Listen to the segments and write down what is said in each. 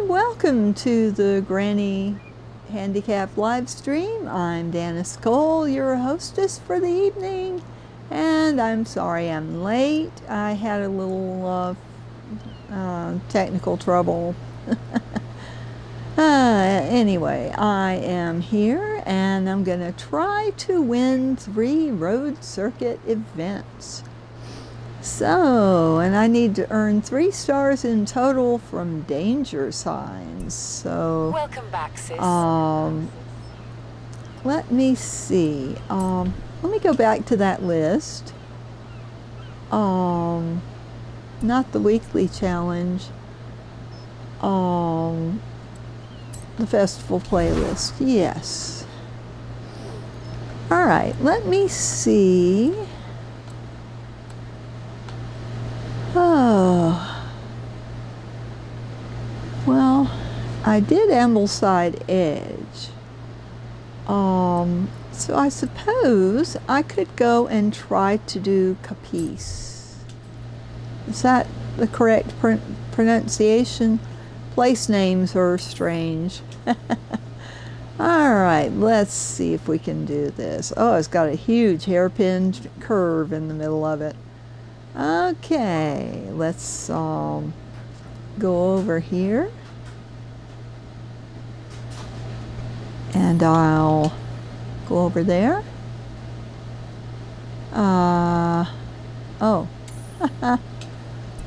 Welcome to the Granny Handicap live stream. I'm Dennis Cole, your hostess for the evening, and I'm sorry I'm late. I had a little technical trouble. Anyway, I am here and I'm gonna try to win 3 road circuit events. So, and I need to earn 3 stars in total from danger signs. So, welcome back, sis. Let me see. Let me go back to that list. Not the weekly challenge. The festival playlist. Yes. All right. Let me see. Oh, well, I did Ambleside Edge. So I suppose I could go and try to do Capice. Is that the correct pronunciation? Place names are strange. All right, let's see if we can do this. Oh, it's got a huge hairpin curve in the middle of it. Okay, let's go over here, and I'll go over there. Oh, all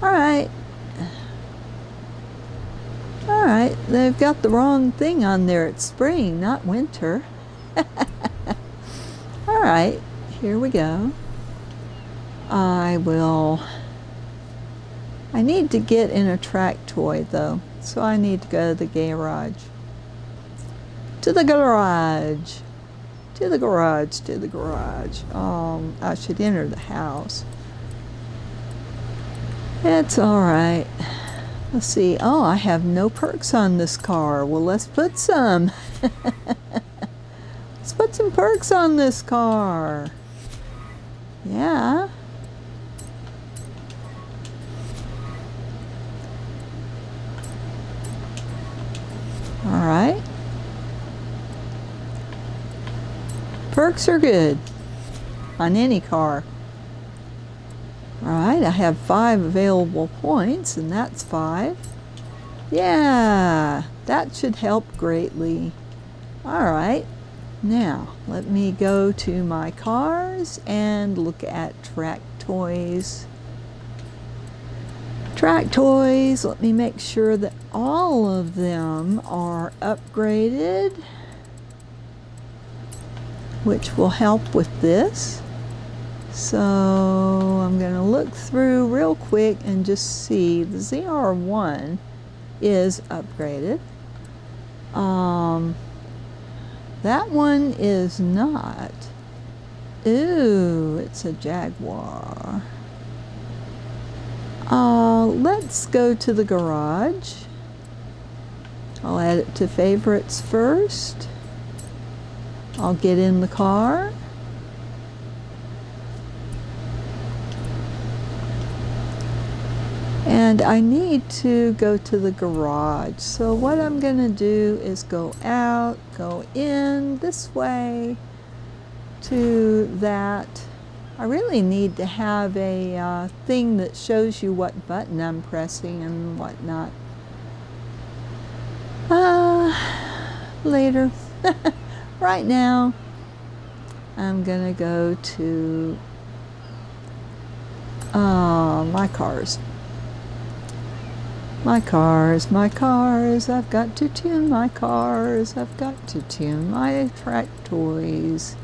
right. All right, they've got the wrong thing on there. It's spring, not winter. All right, here we go. I need to get in a track toy though, so I need to go to the garage. To the garage. To the garage, to the garage. I should enter the house. It's all right. Let's see. Oh, I have no perks on this car. Well, let's put some. Let's put some perks on this car. Yeah. All right. Perks are good on any car. All right, I have 5 available points, and that's 5. Yeah, that should help greatly. All right, now let me go to my cars and look at track toys. Track toys, let me make sure that all of them are upgraded, which will help with this. So I'm going to look through real quick and just see. The ZR1 is upgraded. That one is not. Ooh, it's a Jaguar. Let's go to the garage. I'll add it to favorites first. I'll get in the car. And I need to go to the garage. So what I'm going to do is go out, go in this way to that. I really need to have a thing that shows you what button I'm pressing and whatnot. Later. Right now, I'm going to go to my cars. My cars, I've got to tune my cars, I've got to tune my track toys.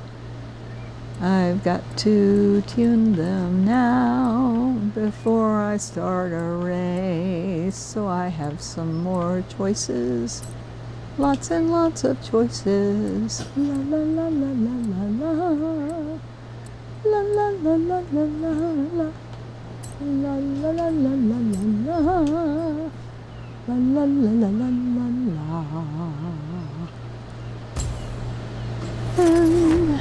I've got to tune them now before I start a race, so I have some more choices, lots and lots of choices. La la la la la la la, la la la la la la. La la la la la la la, la la la la la la. And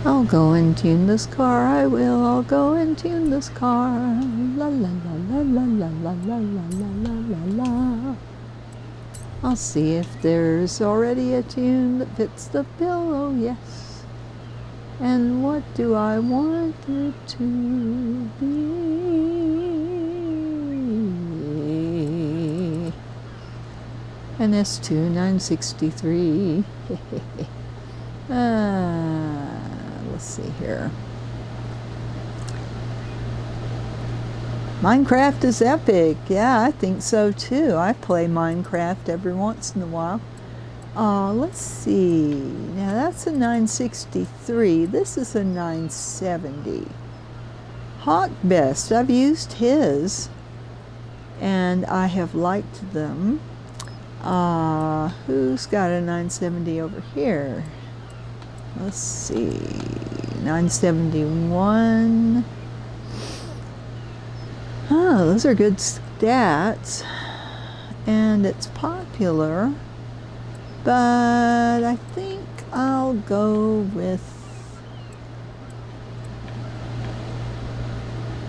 oh go and tune this car, I will. I'll go and tune this car. La la la la la la la la la la la la. I'll see if there's already a tune that fits the bill, oh yes. And what do I want it to be? An S2 963. Let's see here. Minecraft is epic. Yeah, I think so too. I play Minecraft every once in a while. Let's see. Now that's a 963. This is a 970. Hawk Best. I've used his and I have liked them. Who's got a 970 over here? Let's see. 971. Oh, those are good stats. And it's popular. But I think I'll go with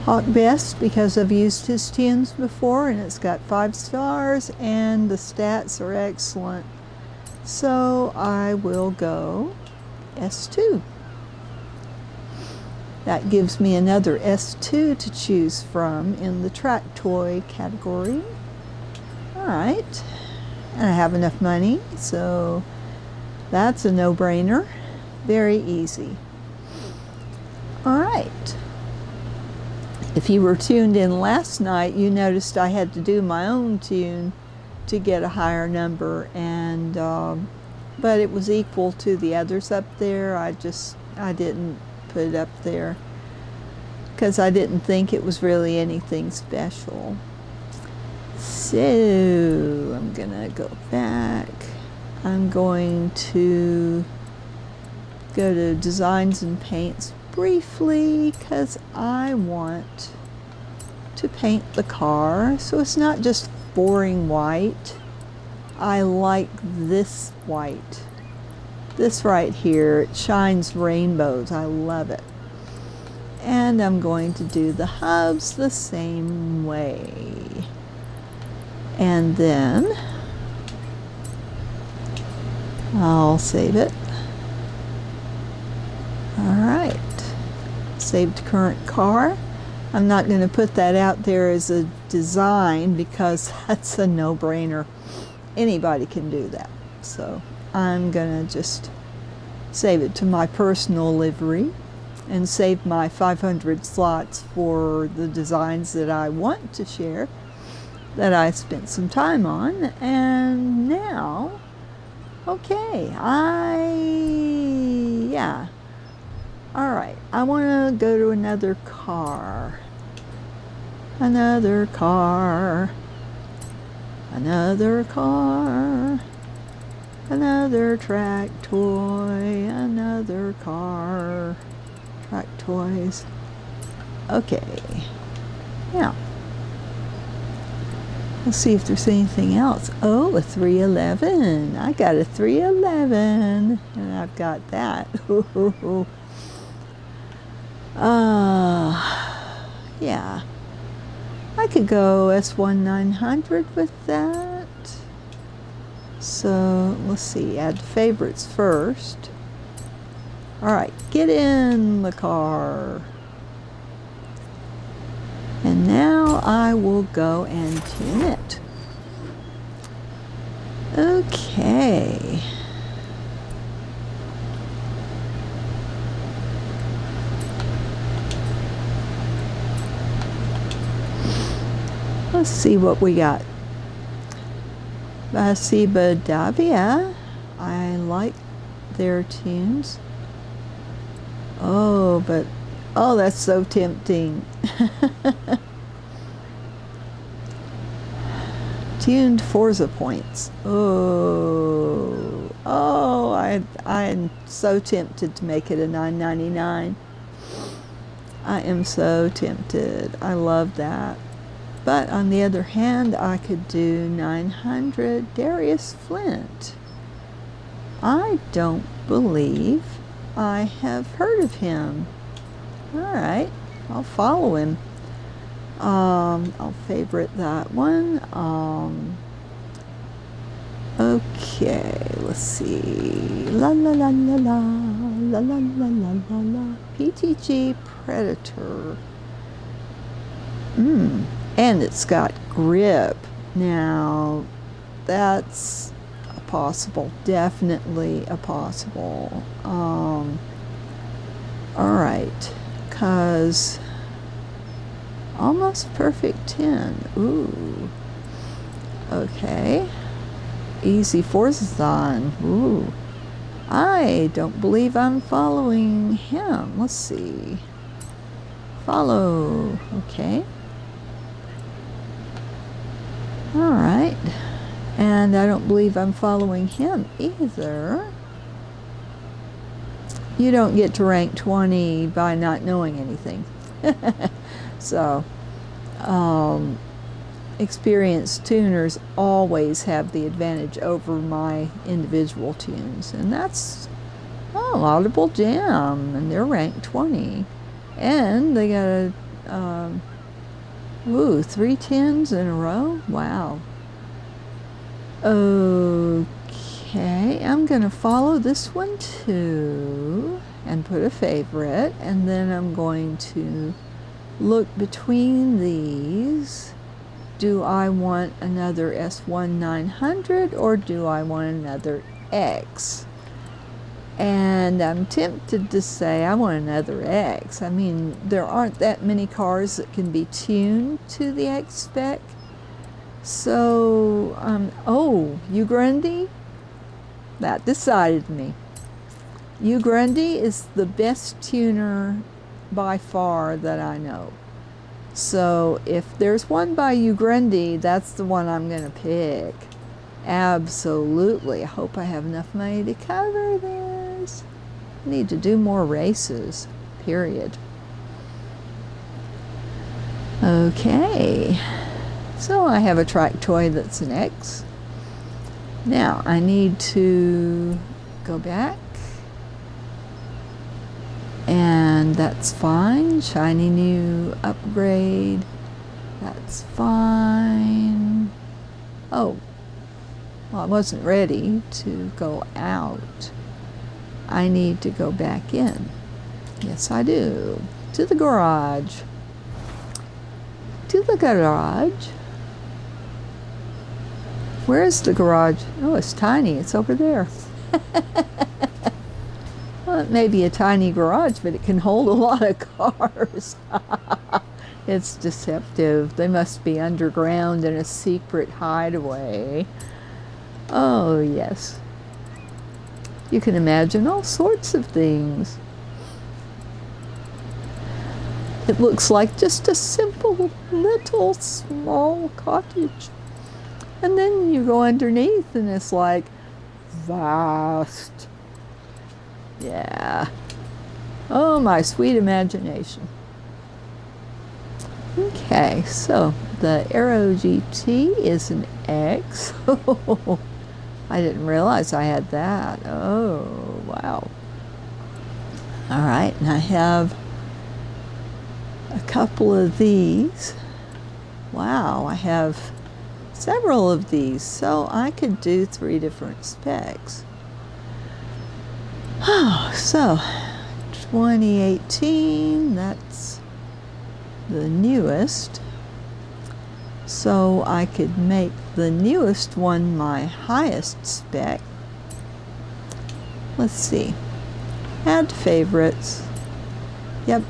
Hawk Best because I've used his tunes before and it's got 5 stars and the stats are excellent. So I will go S2. That gives me another S2 to choose from in the track toy category. Alright, and I have enough money, so that's a no-brainer. Very easy. Alright. If you were tuned in last night, you noticed I had to do my own tune to get a higher number, and but it was equal to the others up there. I didn't put it up there because I didn't think it was really anything special. So I'm gonna go back. I'm going to go to Designs and Paints briefly because I want to paint the car so it's not just boring white. I like this white. This right here, it shines rainbows. I love it. And I'm going to do the hubs the same way. And then I'll save it. All right. Saved current car. I'm not going to put that out there as a design because that's a no-brainer. Anybody can do that. So I'm going to just save it to my personal livery and save my 500 slots for the designs that I want to share, that I spent some time on. And now, okay, yeah. All right, I want to go to another car. Another car. Another car. Another track toy. Another car. Track toys. Okay. Now, let's see if there's anything else. Oh, a 311. I got a 311. And I've got that. Yeah. I could go S1900 with that. So, let's see. Add favorites first. Alright, get in the car. And now I will go and tune it. Okay. Let's see what we got. Basiba Davia. I like their tunes. Oh, but oh, that's so tempting. Tuned Forza points. Oh, I'm so tempted to make it a 999. I am so tempted. I love that. But on the other hand, I could do 900 Darius Flint. I don't believe I have heard of him. All right, I'll follow him. I'll favorite that one. Okay, let's see. La la la la la la la la la la la. PTG Predator. And it's got grip. Now, that's a possible. Definitely a possible. All right, cause almost perfect 10. Ooh. Okay. Easy Forzathon. Ooh. I don't believe I'm following him. Let's see. Follow. Okay. All right. And I don't believe I'm following him either. You don't get to rank 20 by not knowing anything. So, experienced tuners always have the advantage over my individual tunes, and that's Laudable Gem, and they're ranked 20, and they got a 3 10s in a row. Wow. Okay, I'm gonna follow this one too and put a favorite, and then I'm going to look between these. Do I want another S1 900 or do I want another X? And I'm tempted to say I want another X. I mean, there aren't that many cars that can be tuned to the X spec. So, Grundy? That decided me. Grundy is the best tuner by far that I know. So if there's one by Grundy, that's the one I'm going to pick. Absolutely. I hope I have enough money to cover this. I need to do more races, period. Okay. So I have a track toy that's an X. Now I need to go back. And that's fine. Shiny new upgrade. That's fine. Oh, well, I wasn't ready to go out. I need to go back in. Yes, I do. To the garage. To the garage. Where's the garage? Oh, it's tiny. It's over there. Well, it may be a tiny garage, but it can hold a lot of cars. It's deceptive. They must be underground in a secret hideaway. Oh, yes. You can imagine all sorts of things. It looks like just a simple, little, small cottage. And then you go underneath and it's like vast. Yeah. Oh, my sweet imagination. Okay, so the Aero GT is an X. I didn't realize I had that. Oh, wow. All right, and I have a couple of these. Wow, I have several of these, so I could do 3 different specs. So 2018, that's the newest. So I could make the newest one my highest spec. Let's see. Add favorites. Yep.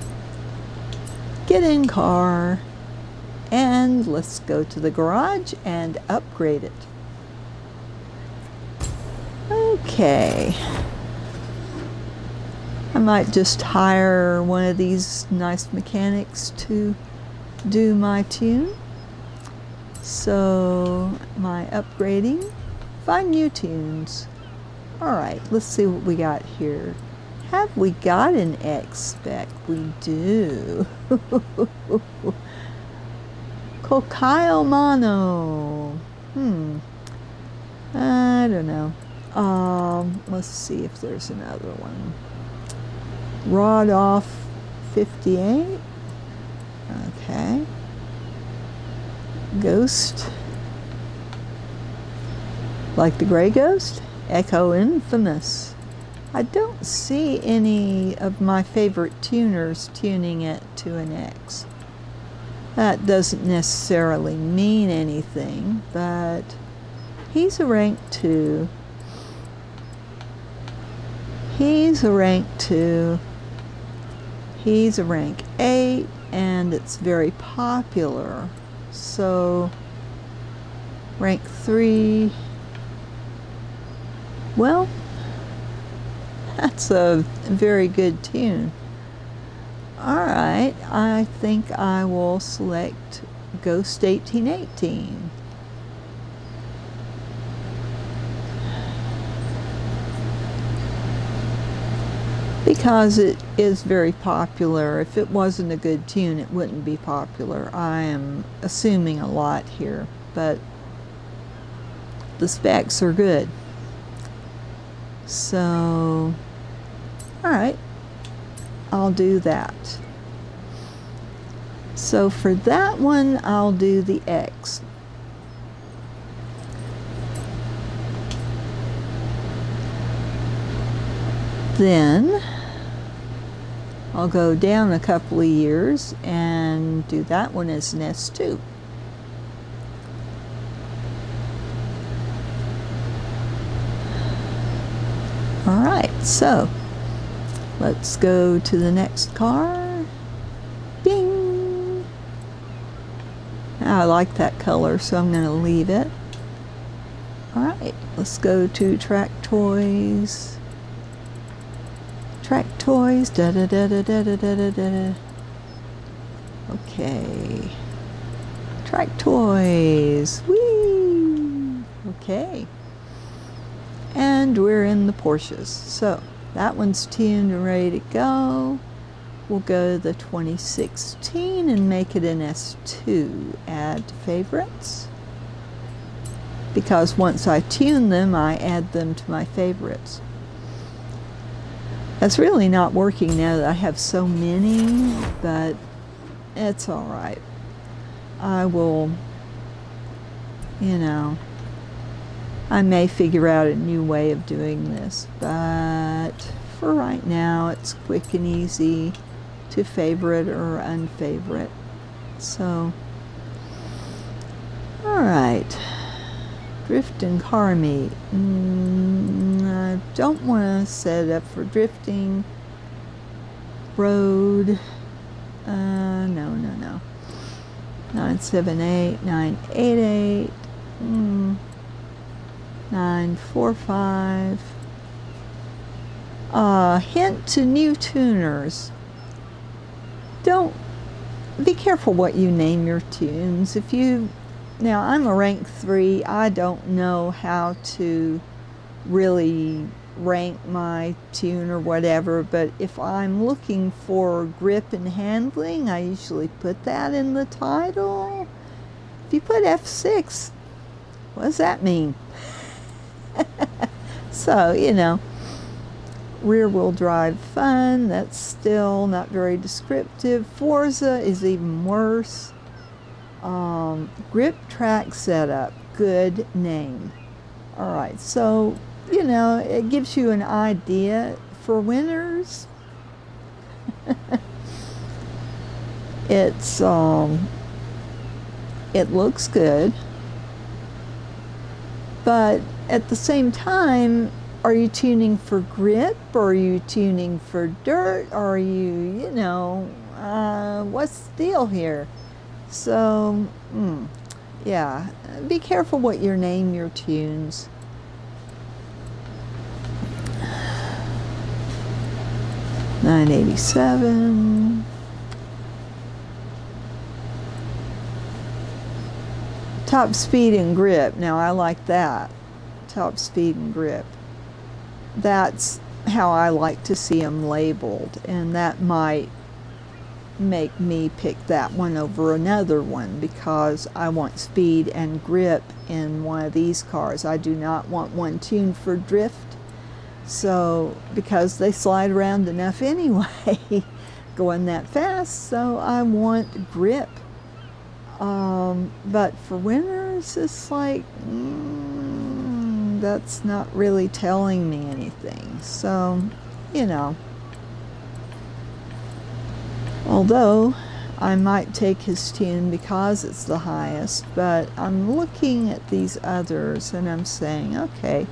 Get in car. And let's go to the garage and upgrade it. Okay. I might just hire one of these nice mechanics to do my tune. So, my upgrading, find new tunes. All right, let's see what we got here. Have we got an X spec? We do. Kokaio Mono. I don't know. Let's see if there's another one. Rod off 58. Okay. Ghost. Like the Gray Ghost. Echo Infamous. I don't see any of my favorite tuners tuning it to an X. That doesn't necessarily mean anything, but he's a rank 2. He's a rank 2. He's a rank 8, and it's very popular. So, rank 3. Well, that's a very good tune. Alright, I think I will select Ghost 1818. Because it is very popular. If it wasn't a good tune, it wouldn't be popular. I am assuming a lot here, but the specs are good. So, alright, I'll do that. So for that one, I'll do the X. Then I'll go down a couple of years and do that one as an S2. Alright, so let's go to the next car. Bing! I like that color, so I'm going to leave it. Alright, let's go to Track Toys. Track Toys. Da da da da da da da da. Okay. Track Toys. Whee! Okay. And we're in the Porsches. So that one's tuned and ready to go. We'll go to the 2016 and make it an S2. Add to favorites. Because once I tune them, I add them to my favorites. That's really not working now that I have so many, but it's all right. I will, you know, I may figure out a new way of doing this, but for right now, it's quick and easy to favorite or unfavorite. So, all right. Drift and car meet. I don't want to set it up for drifting. Road. No. 978, 988, 945. Hint to new tuners. Don't be careful what you name your tunes. Now, I'm a rank 3. I don't know how to really rank my tune or whatever, but if I'm looking for grip and handling, I usually put that in the title. If you put F6, what does that mean? So, you know, rear-wheel drive fun, that's still not very descriptive. Forza is even worse. Grip track setup, good name. All right, so, you know, it gives you an idea for winners. It looks good, but at the same time, are you tuning for grip, or are you tuning for dirt, or are you know, what's the deal here? So, yeah, be careful what you name your tunes. $987. Top speed and grip. Now I like that. Top speed and grip. That's how I like to see them labeled, and that might make me pick that one over another one because I want speed and grip in one of these cars. I do not want one tuned for drift. So, because they slide around enough anyway, going that fast, so I want grip. But for winners, it's like, that's not really telling me anything. So, you know. Although, I might take his tune because it's the highest, but I'm looking at these others and I'm saying, okay.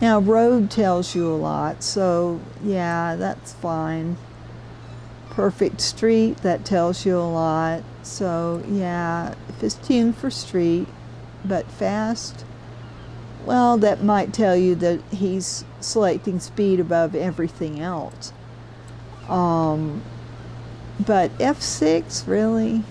Now, road tells you a lot, so yeah, that's fine. Perfect street, that tells you a lot. So yeah, if it's tuned for street, but fast, well, that might tell you that he's selecting speed above everything else. But F6, really?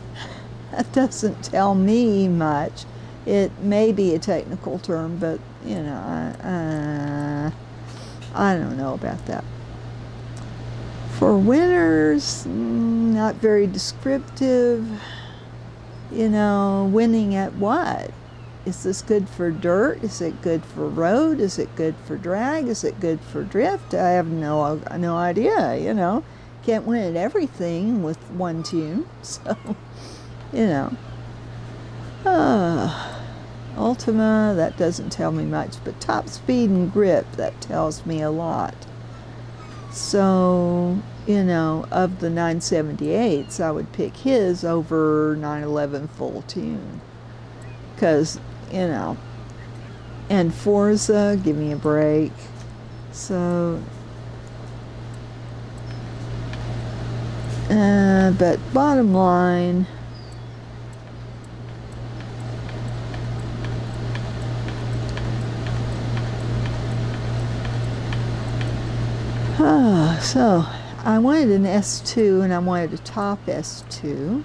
That doesn't tell me much. It may be a technical term, but, you know, I don't know about that. For winners, not very descriptive. You know, winning at what? Is this good for dirt? Is it good for road? Is it good for drag? Is it good for drift? I have no idea, you know. Can't win at everything with one tune, so, you know. Ultima, that doesn't tell me much, but top speed and grip, that tells me a lot. So, you know, of the 978s, I would pick his over 911 full tune. Because, you know, and Forza, give me a break. So, but bottom line, so I wanted an S2 and I wanted a top S2.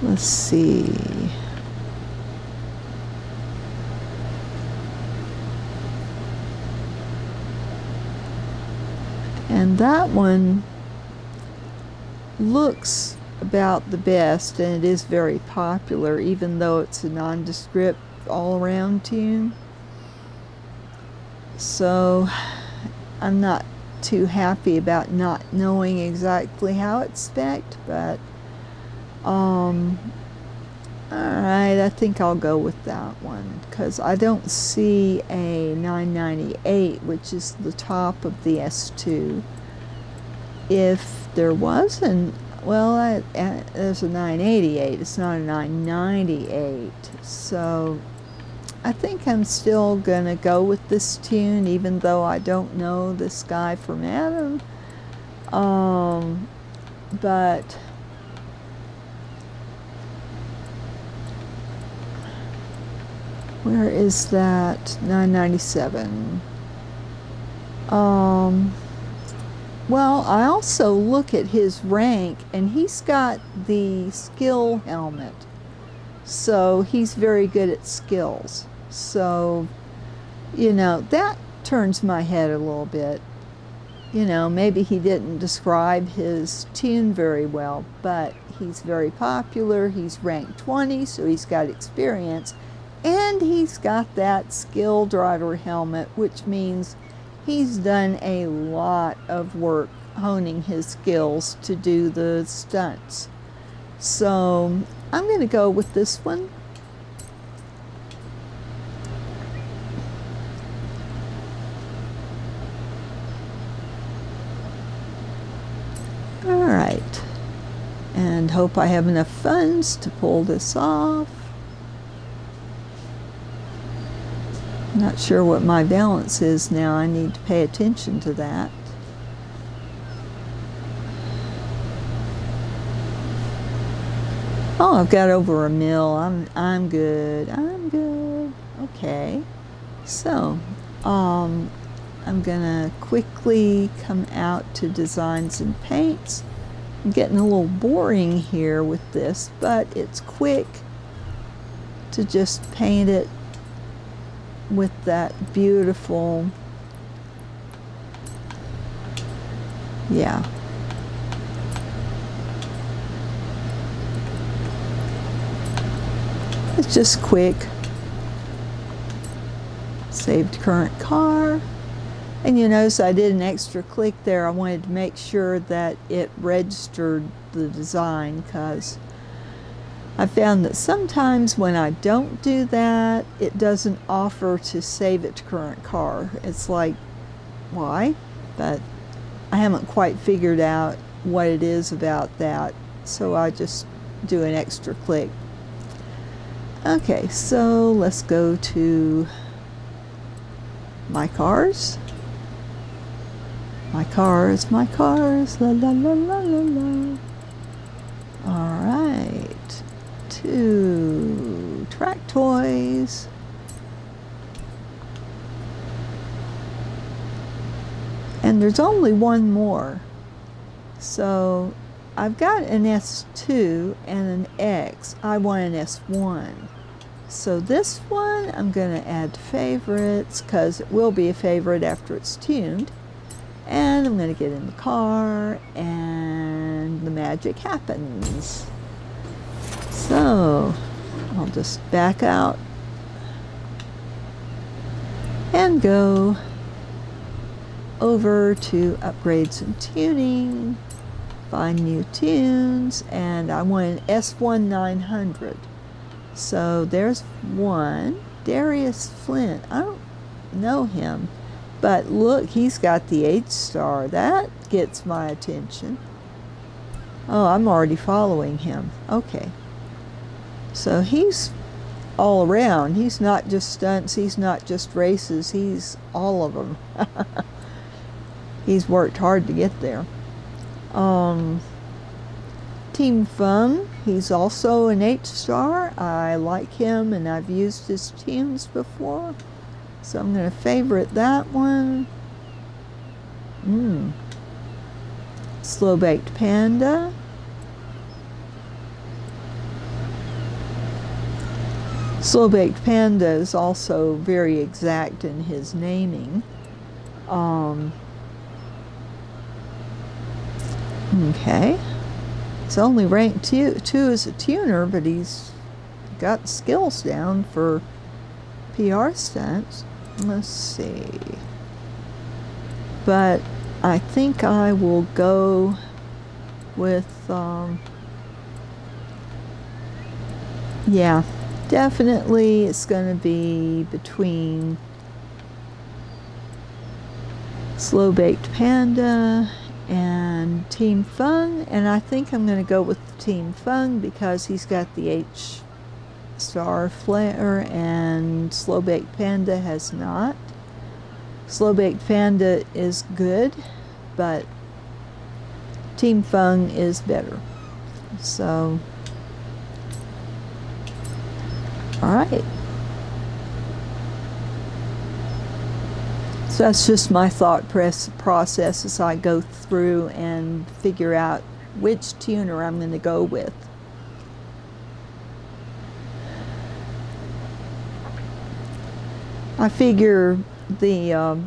Let's see. And that one looks about the best, and it is very popular, even though it's a nondescript all-around tune. So I'm not too happy about not knowing exactly how it's spec'd, but alright, I think I'll go with that one, because I don't see a 998, which is the top of the S2. If there wasn't, well, there's a 988, it's not a 998, so I think I'm still gonna go with this tune, even though I don't know this guy from Adam. But where is that 997? Well, I also look at his rank, and he's got the skill helmet, so he's very good at skills. So, you know, that turns my head a little bit. You know, maybe he didn't describe his tune very well, but he's very popular. He's ranked 20, so he's got experience, and he's got that skill driver helmet, which means he's done a lot of work honing his skills to do the stunts. So I'm going to go with this one. All right. And hope I have enough funds to pull this off. Not sure what my balance is now. I need to pay attention to that. Oh, I've got over $1 million. I'm good. I'm good. Okay. So, I'm gonna quickly come out to designs and paints. I'm getting a little boring here with this, but it's quick to just paint it with that beautiful Yeah. It's just quick. Saved current car. And you notice I did an extra click there. I wanted to make sure that it registered the design, because I found that sometimes when I don't do that, it doesn't offer to save it to current car. It's like, why? But I haven't quite figured out what it is about that, so I just do an extra click. Okay, so let's go to my cars. My cars, my cars, la la la la la la. All right, to track toys. And there's only one more. So I've got an S2 and an X. I want an S1. So this one I'm going to add to favorites, because it will be a favorite after it's tuned. And I'm going to get in the car, and the magic happens. So I'll just back out and go over to upgrades and tuning, find new tunes, and I want an S1 900. So there's one, Darius Flint. I don't know him, but look, he's got the H-star. That gets my attention. Oh, I'm already following him. Okay. So he's all around. He's not just stunts, he's not just races, he's all of them. He's worked hard to get there. Team Fung, he's also an H-star. I like him, and I've used his tunes before. So I'm going to favorite that one. Slow Baked Panda. Slow Baked Panda is also very exact in his naming. Okay. He's only ranked 2 as a tuner, but he's got skills down for PR stunts. Let's see. But I think I will go with, yeah, definitely it's going to be between Slow Baked Panda and Team Fung, and I think I'm going to go with Team Fung because he's got the H-star flare and Slow Baked Panda has not. Slow Baked Panda is good, but Team Fung is better. So, all right. So that's just my thought process as I go through and figure out which tuner I'm going to go with. I figure the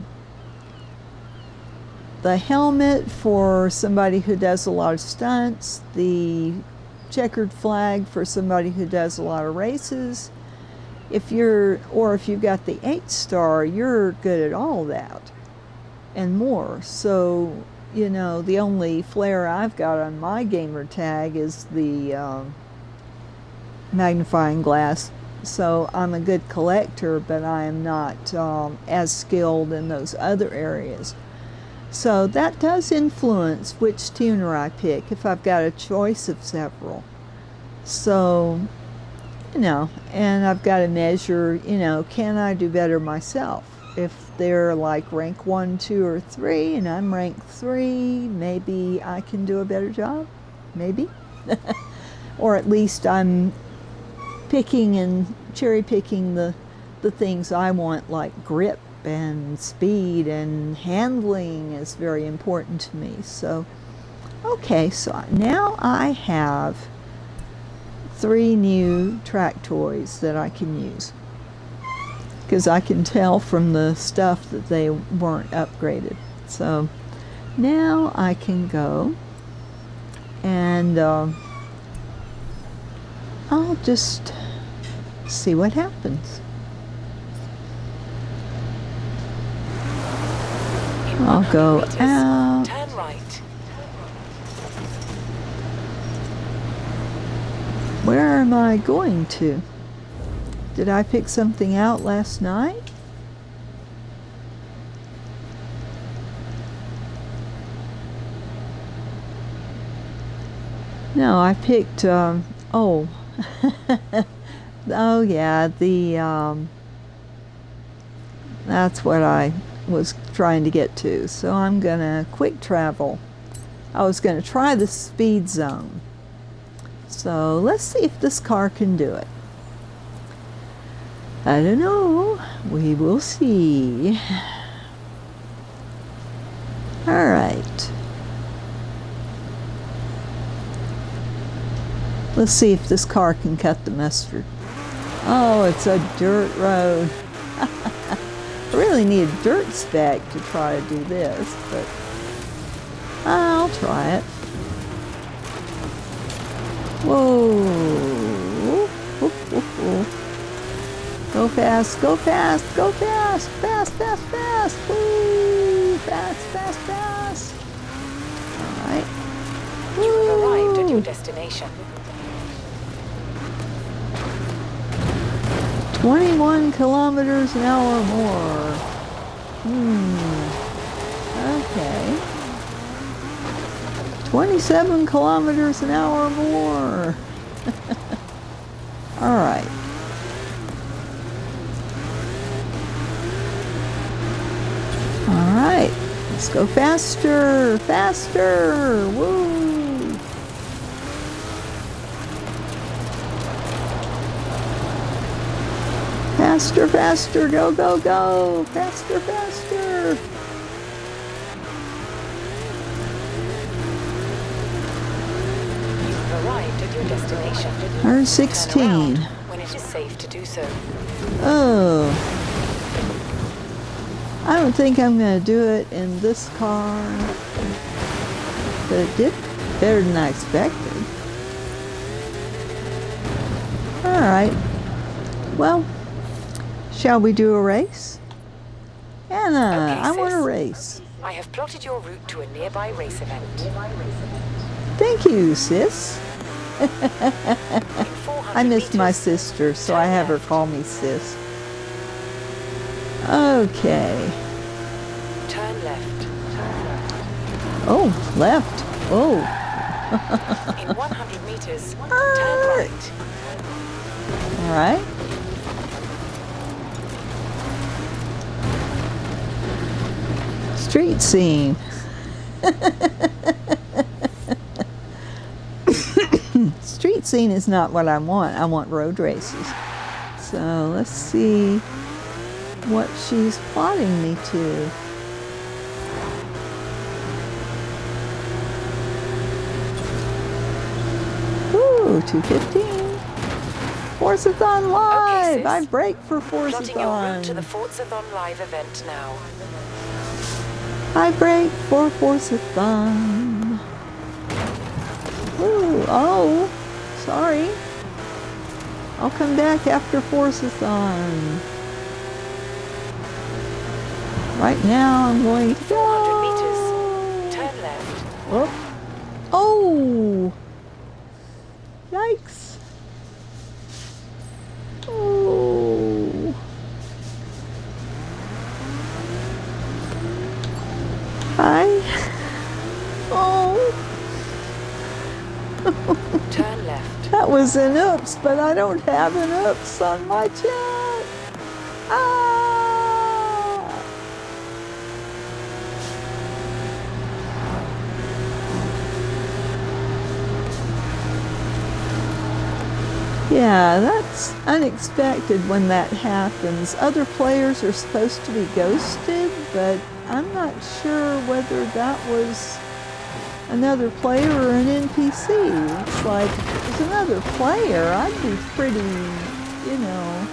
helmet for somebody who does a lot of stunts, the checkered flag for somebody who does a lot of races. If you've got the H-star, you're good at all that and more. So, you know, the only flare I've got on my gamer tag is the magnifying glass. So I'm a good collector, but I am not as skilled in those other areas. So that does influence which tuner I pick if I've got a choice of several. So, you know, and I've got to measure, you know, can I do better myself? If they're like rank 1, 2, or 3, and I'm rank 3, maybe I can do a better job. Maybe. Or at least I'm picking and cherry picking the things I want, like grip and speed and handling is very important to me. So, okay, so now I have 3 new track toys that I can use, because I can tell from the stuff that they weren't upgraded. So Now I can go and I'll just see what happens. I'll go out. Turn right. Where am I going to? Did I pick something out last night? No, I picked, oh, oh yeah, that's what I was trying to get to. So I'm gonna quick travel. I was gonna try the speed zone. So let's see if this car can do it. I don't know. We will see. All right. Let's see if this car can cut the mustard. Oh, it's a dirt road. I really need a dirt spec to try to do this, but I'll try it. Whoa. Go fast, go fast, go fast, fast, fast, fast. Woo. Fast, fast, fast. All right. You have arrived at your destination. 21 kilometers an hour more. Okay. 27 kilometers an hour more. All right. All right. Let's go faster, faster. Woo. Faster, faster, go, go, go. Faster, faster. You've arrived at your destination. Turn 16. Turn around when it is safe to do so. Oh. I don't think I'm going to do it in this car. But it did better than I expected. All right. Well, shall we do a race? Anna, Okay, I want a sis. race. I have plotted your route to a nearby race event. Thank you, sis. In 400 I miss my meters, sister, so I have her call me sis. Okay. turn left. Oh, left. Oh. In 100 meters, turn right. All right. Street scene. Street scene is not what I want. I want road races. So let's see what she's plotting me to. Ooh, 215. Forzathon Live! sis. I break for Plotting your route to the Forzathon. Forzathon Live event now. I break for Forzathon. Ooh, oh, sorry. I'll come back after Forzathon. Right now I'm going to 400 go. meters, turn left. Whoop. Oh! Yikes. Oh. Hi. Oh. Turn left. That was an oops, but I don't have an oops on my chat. Ah! Yeah, that's unexpected when that happens. Other players are supposed to be ghosted, but I'm not sure whether that was another player or an NPC. It's like, if it was another player, I'd be pretty, you know,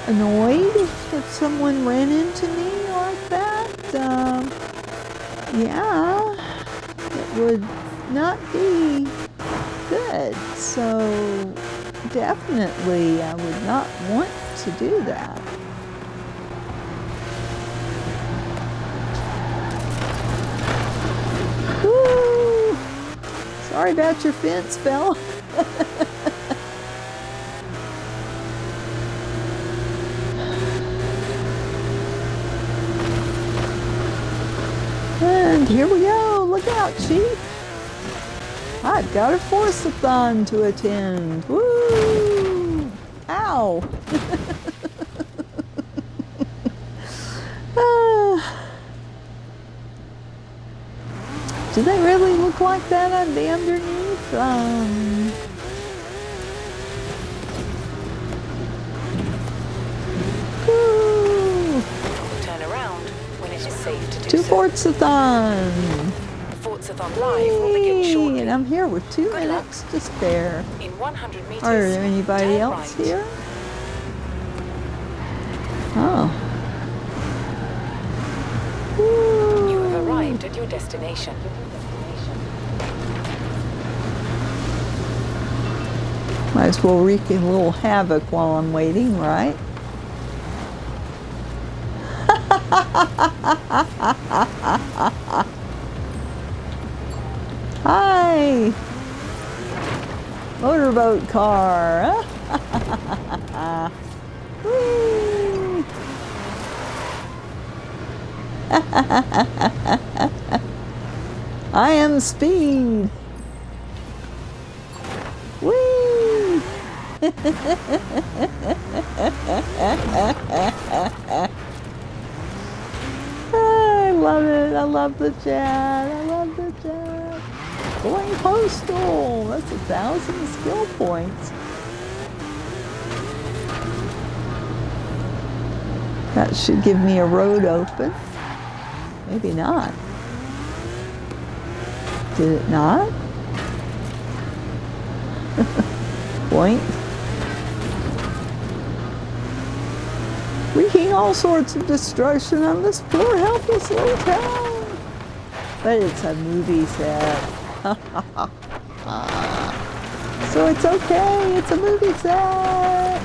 annoyed if someone ran into me like that. yeah, it would not be good. So definitely I would not want to do that. Woo! Sorry about your fence, fella. And here we go. Look out, sheep. I've got a force-a-thon to attend. Woo! Ow! Do they really look like that on the underneath? Woo! Turn around when it is safe to do To so. Force-a-thon. Force-a-thon Live will begin shortly. And I'm here with 2 Good luck. minutes to spare. In 100 meters. Are there anybody turn else right. here? Oh. You have arrived at your destination. Might as well wreak a little havoc while I'm waiting, right? Hi! Motorboat car. Whee! I am speed. Whee! I love it. I love the jet. I love the jet. Going postal. That's 1,000 skill points. That should give me a road open. Maybe not. Did it not? Point. Wreaking all sorts of destruction on this poor helpless little town. But it's a movie set. So it's okay, it's a movie set.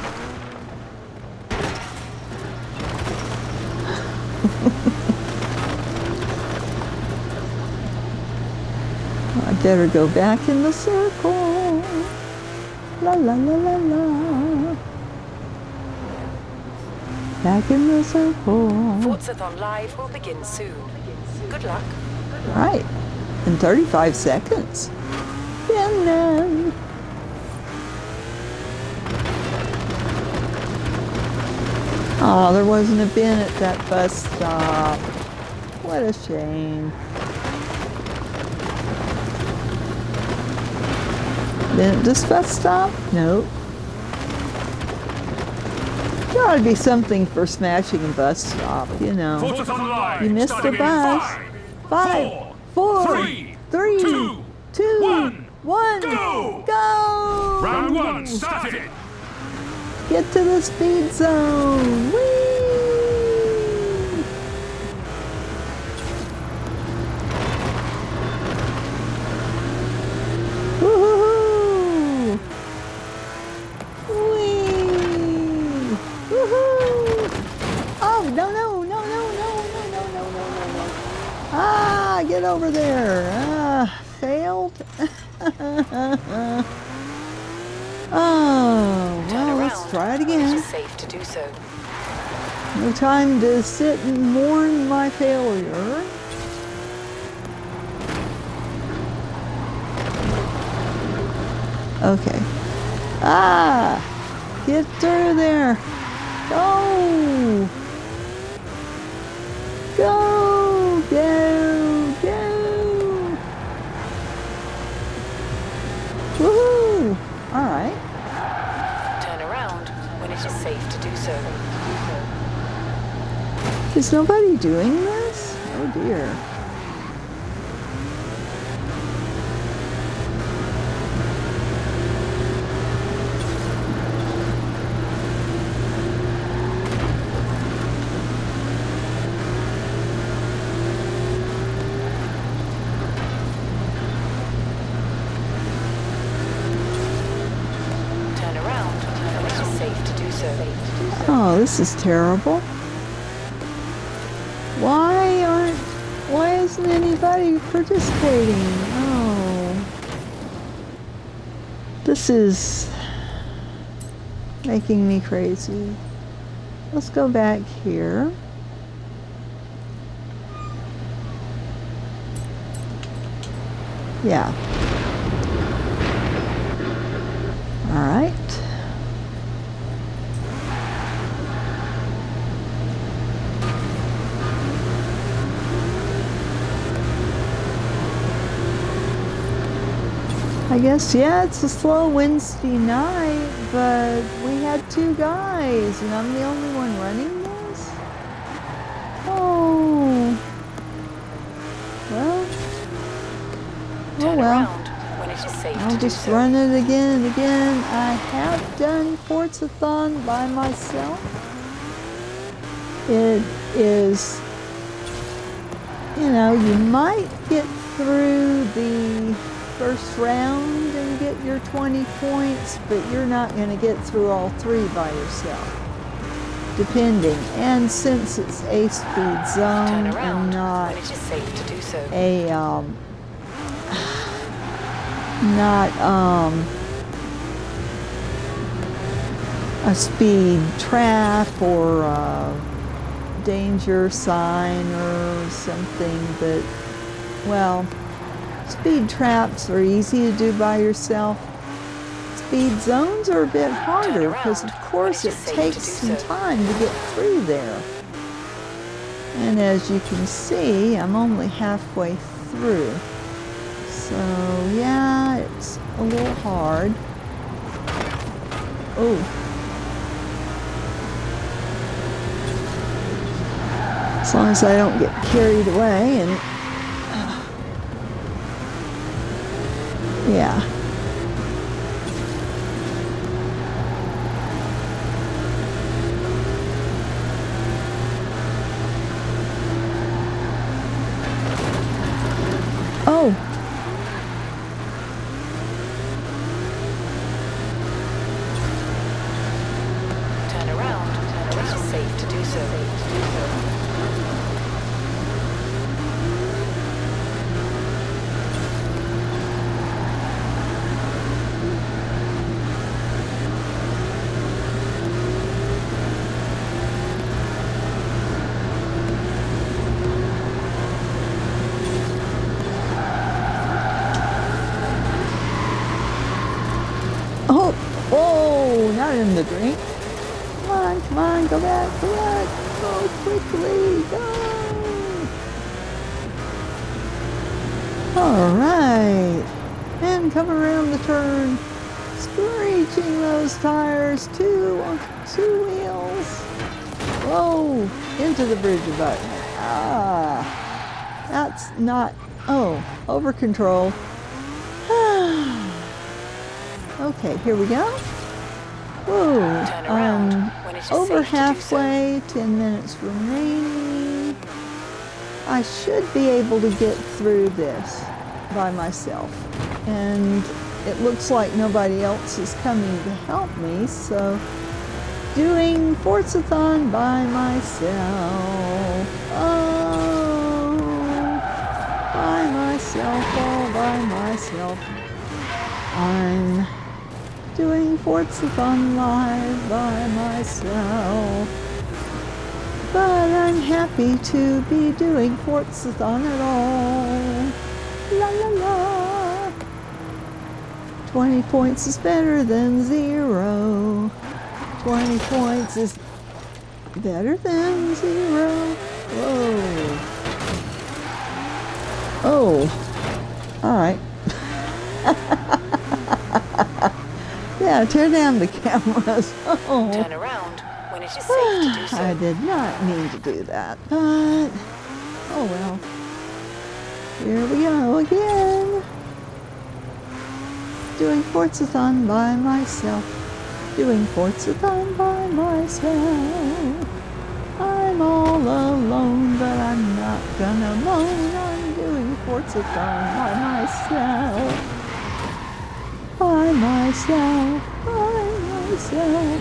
I better go back in the circle. La la la la la. Back in the circle. Force-a-thon Live will begin soon. Good luck. Right. In 35 seconds. And then. Oh, there wasn't a bin at that bus stop. What a shame. Then this bus stop? Nope. Gotta be something for smashing a bus stop, you know. You missed the bus. 5, 4, 3, 2, 1, go! Round 1 started! Get to the speed zone. Whee! Woohoo! Whee! Woohoo! Oh, no, no, no, no, no, no, no, no, no, no. Ah, get over there. Ah, failed. Oh, well, let's try it again. It's safe to do so. No time to sit and mourn my failure. Okay. Ah! Get through there. Go! Go! Go! Go! Woohoo! All right. Turn around when it is safe to do so. Is nobody doing this? Oh dear. Oh, this is terrible. Why isn't anybody participating? Oh. This is making me crazy. Let's go back here. Yeah. All right. I guess, yeah, it's a slow Wednesday night, but we had 2 guys, and I'm the only one running this? Oh. Well. Turn Oh well. around when it is safe I'll to do just so. run it again and again. I have done Forzathon by myself. It is, you know, you might get through the first round and get your 20 points, but you're not going to get through all 3 by yourself, depending. And since it's a speed zone Turn around and not when it is safe to do so. A speed trap or a danger sign or something, but, well, speed traps are easy to do by yourself. Speed zones are a bit harder because, of course, it takes some time to get through there. And as you can see, I'm only halfway through. So, yeah, it's a little hard. Oh. As long as I don't get carried away and, yeah. Oh. Turn around when it is safe to do so. Oh, oh, not in the drink. Come on, go back, go quickly, go. All right, and come around the turn, screeching those tires, two wheels. Whoa, into the bridge abutment. Ah, that's not, oh, over control. Okay, here we go. Whoa, over halfway, 10 minutes remaining. I should be able to get through this by myself. And it looks like nobody else is coming to help me, so doing Forzathon by myself. Oh, by myself, all by myself. I'm doing Forzathon live by myself. But I'm happy to be doing Forzathon at all. La la la. 20 points is better than 0. 20 points is better than 0. Whoa. Oh. All right. Yeah, tear down the cameras. Oh. Turn around when it is safe to do so. I did not mean to do that, but oh well. Here we go again. Doing Forzathon by myself. Doing Forzathon by myself. I'm all alone, but I'm not gonna moan. I'm doing Forzathon by myself. By myself, by myself.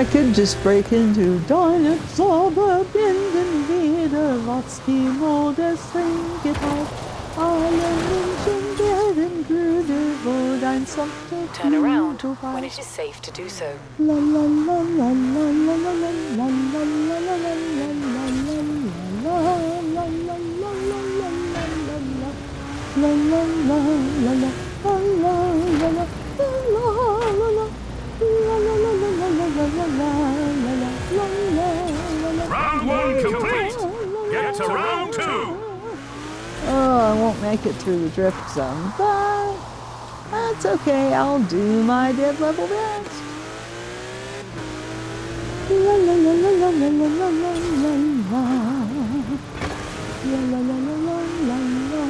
I could just break into Donut's aber binden wieder, was die Mode singet auf allen Menschen werden grüner, wo dein sanfter Turn around Blut when it is safe to do so. La la la la la la la la la la la la Round one complete. Get to round two. Oh, I won't make it through the drift zone, but that's okay. I'll do my dead level best. La la la la la la la la la la la. La la la la la la la.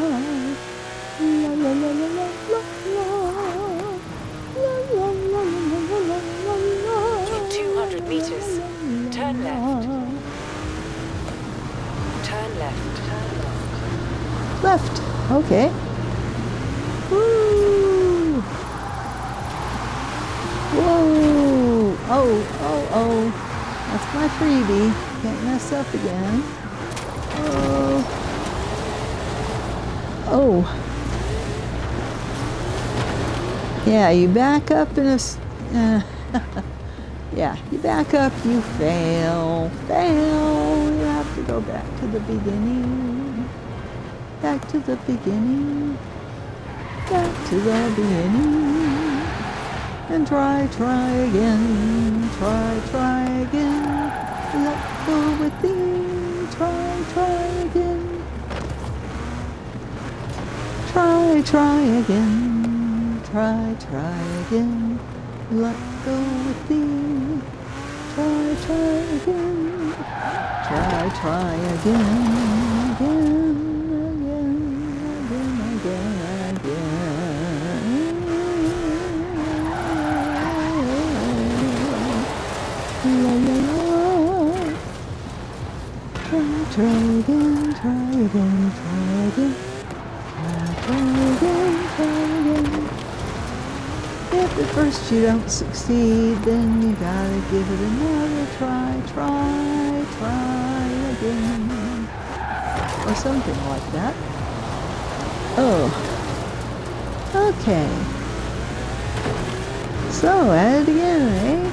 La la la la la la la. La la la la la la la. In 200 meters, turn left. Turn left. Left. Okay. Woo! Whoa! Oh, oh, oh. That's my freebie. Can't mess up again. Oh. Oh. Yeah, you back up in a... yeah, you back up, you fail. Fail. You have to go back to the beginning. Back to the beginning. Back to the beginning. And try again. Try again. Let go within. Try again. Try again. Try again. Let go within. Try again. Try again. Again. Try again. If at first you don't succeed, then you gotta give it another try again. or something like that. Oh, okay. So, at it again, eh?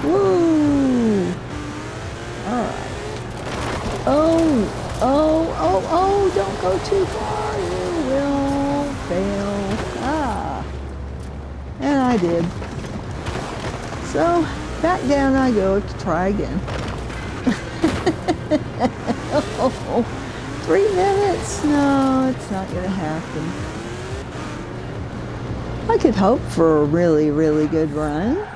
Woo! Alright. Oh, don't go too far. You will fail. Ah. And I did. So, back down I go to try again. Oh, 3 minutes? No, it's not going to happen. I could hope for a really, really good run.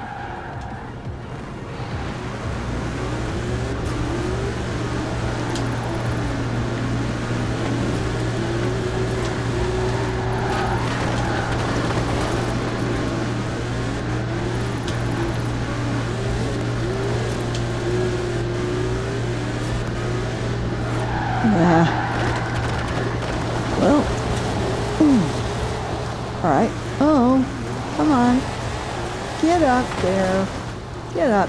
Yeah. Well. All right. Oh, come on. Get up there. Get up.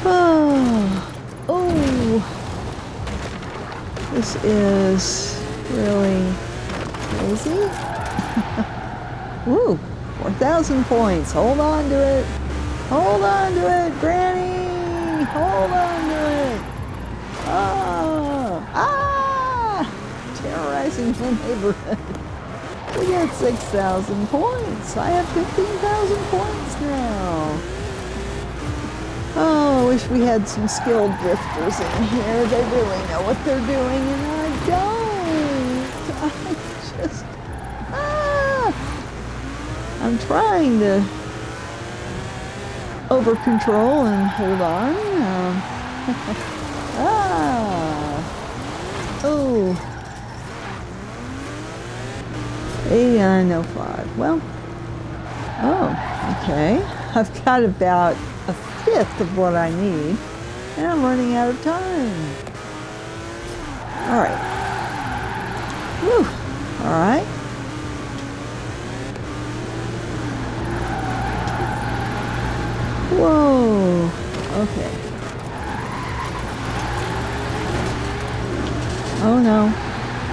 Oh. This is really crazy. Woo. 4,000 points. Hold on to it. Hold on to it, Granny. Hold on to it. Terrorizing the neighborhood. We got 6,000 points. I have 15,000 points now. Oh, I wish we had some skilled drifters in here. They really know what they're doing, and I don't. I'm trying to over control and hold on. Oh. 89.05. Well, oh, okay. I've got about a fifth of what I need, and I'm running out of time. All right. Whew. All right. Whoa. Okay. Oh no.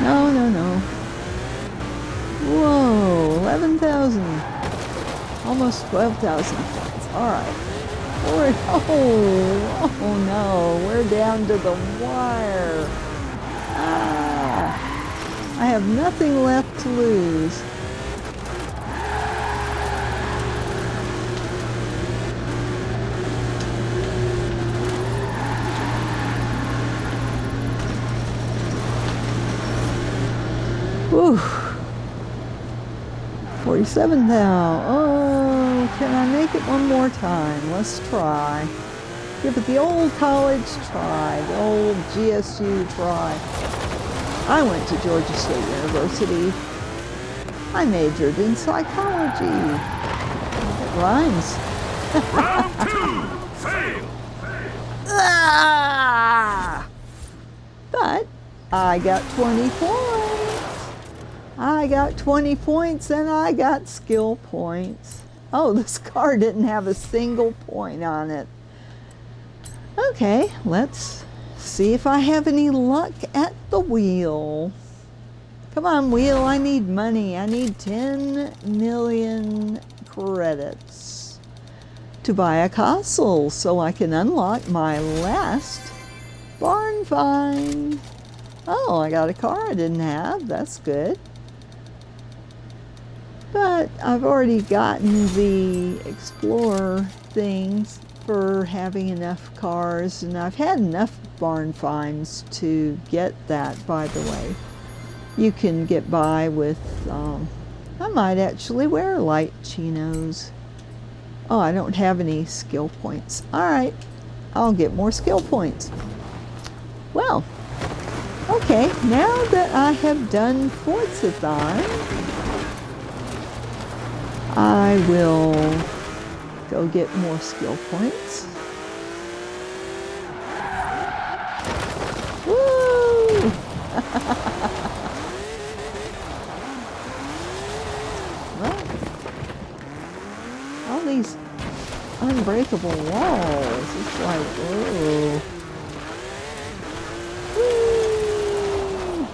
No, no, no. Whoa. 11,000. Almost 12,000 points. All right. Oh no. We're down to the wire. I have nothing left to lose. Whew. 47 now. Oh, can I make it one more time? Let's try. Give it the old college try, the old GSU try. I went to Georgia State University. I majored in psychology. It rhymes. Round 2, fail. But I got 20 points. I got 20 points and I got skill points. Oh, this car didn't have a single point on it. Okay, let's see if I have any luck at the wheel. Come on, wheel, I need money. I need 10 million credits to buy a castle so I can unlock my last barn find. Oh, I got a car I didn't have. That's good. But I've already gotten the Explorer things for having enough cars, and I've had enough barn finds to get that, by the way. You can get by with, I might actually wear light chinos. Oh, I don't have any skill points. All right, I'll get more skill points. Well, okay, now that I have done Forzathon, I will go get more skill points. Woo! Well, all these unbreakable unbreakable walls. It's like, oh. Whee!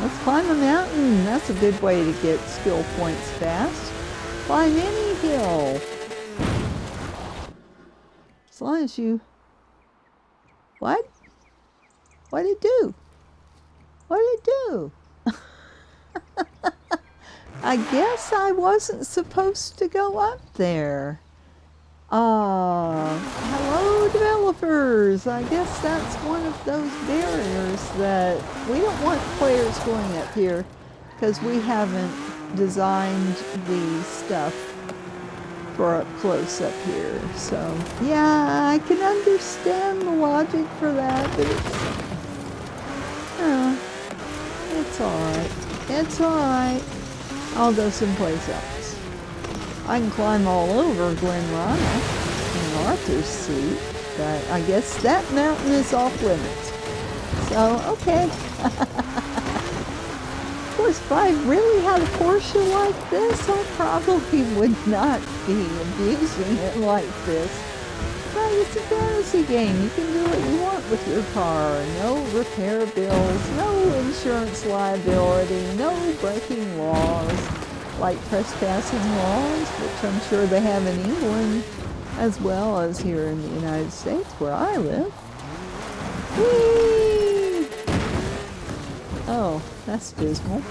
Let's climb a mountain. That's a good way to get skill points fast. Climb any hill. As long as you... What? What'd it do? What'd it do? I guess I wasn't supposed to go up there. Hello developers. I guess that's one of those barriers that we don't want players going up here because we haven't designed the stuff for up close up here. So yeah, I can understand the logic for that, but it's alright. It's alright. I'll go someplace else. I can climb all over Glen Rana in Arthur's seat, but I guess that mountain is off limits. So, okay. Of course, if I really had a Porsche like this, I probably would not be abusing it like this. But it's a fantasy game. You can do what you want with your car. No repair bills, no insurance liability, no breaking laws, like trespassing laws, which I'm sure they have in England, as well as here in the United States where I live. Whee! Oh, that's dismal.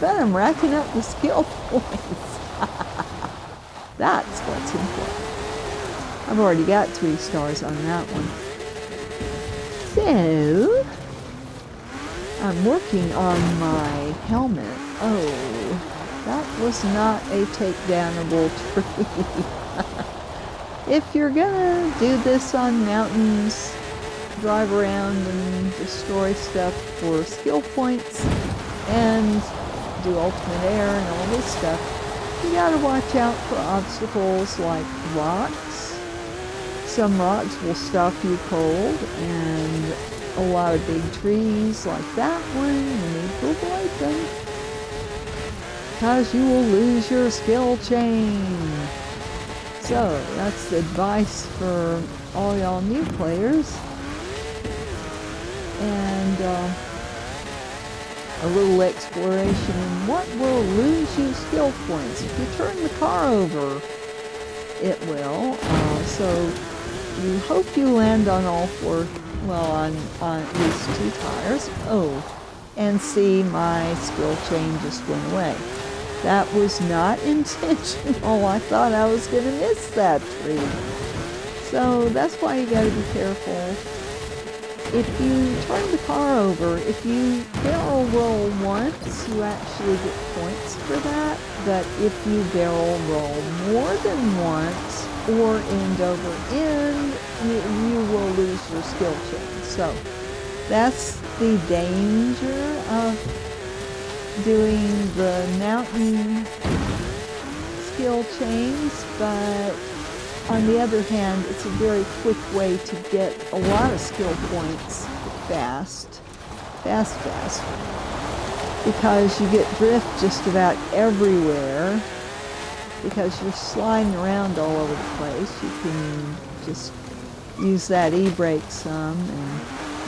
But I'm racking up the skill points. That's what's important. I've already got 3 stars on that one. So, I'm working on my helmet. Oh, that was not a takedownable tree. If you're gonna do this on mountains, drive around and destroy stuff for skill points, and do ultimate air and all this stuff, you gotta watch out for obstacles like rocks. Some rocks will stop you cold, and a lot of big trees like that one, you need to avoid them, because you will lose your skill chain. So, that's the advice for all y'all new players. And a little exploration in what will lose you skill points. If you turn the car over, it will. So you hope you land on all 4, well, on at least 2 tires. Oh, and see, my skill chain just went away. That was not intentional. I thought I was going to miss that tree. So that's why you got to be careful. If you turn the car over, if you barrel roll once, you actually get points for that. But if you barrel roll more than once, or end over end, you will lose your skill chain. So that's the danger of doing the mountain skill chains, but on the other hand, it's a very quick way to get a lot of skill points fast, because you get drift just about everywhere, because you're sliding around all over the place. You can just use that e-brake some, and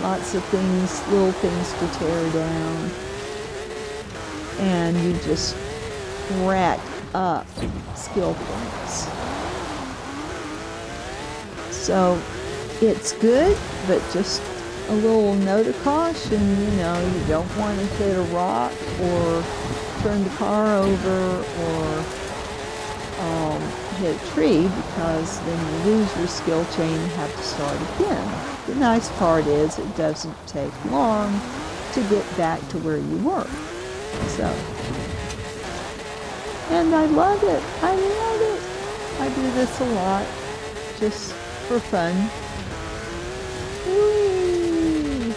lots of things, little things to tear down, and you just rack up skill points. So it's good, but just a little note of caution, you don't want to hit a rock or turn the car over or hit a tree, because then you lose your skill chain and have to start again. The nice part is it doesn't take long to get back to where you were. So, and I love it. I love it. I do this a lot, just for fun. Whee!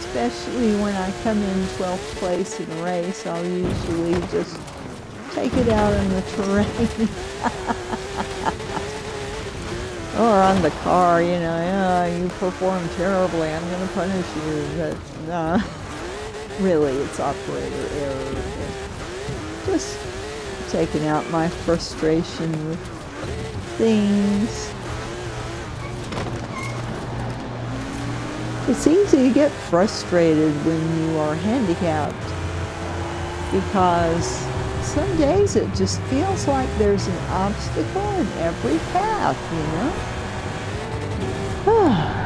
Especially when I come in 12th place in a race, I'll usually just take it out on the terrain. Or on the car, you perform terribly, I'm going to punish you. But really, it's operator error. just taking out my frustration with things. It's easy to get frustrated when you are handicapped because some days it just feels like there's an obstacle in every path, you know?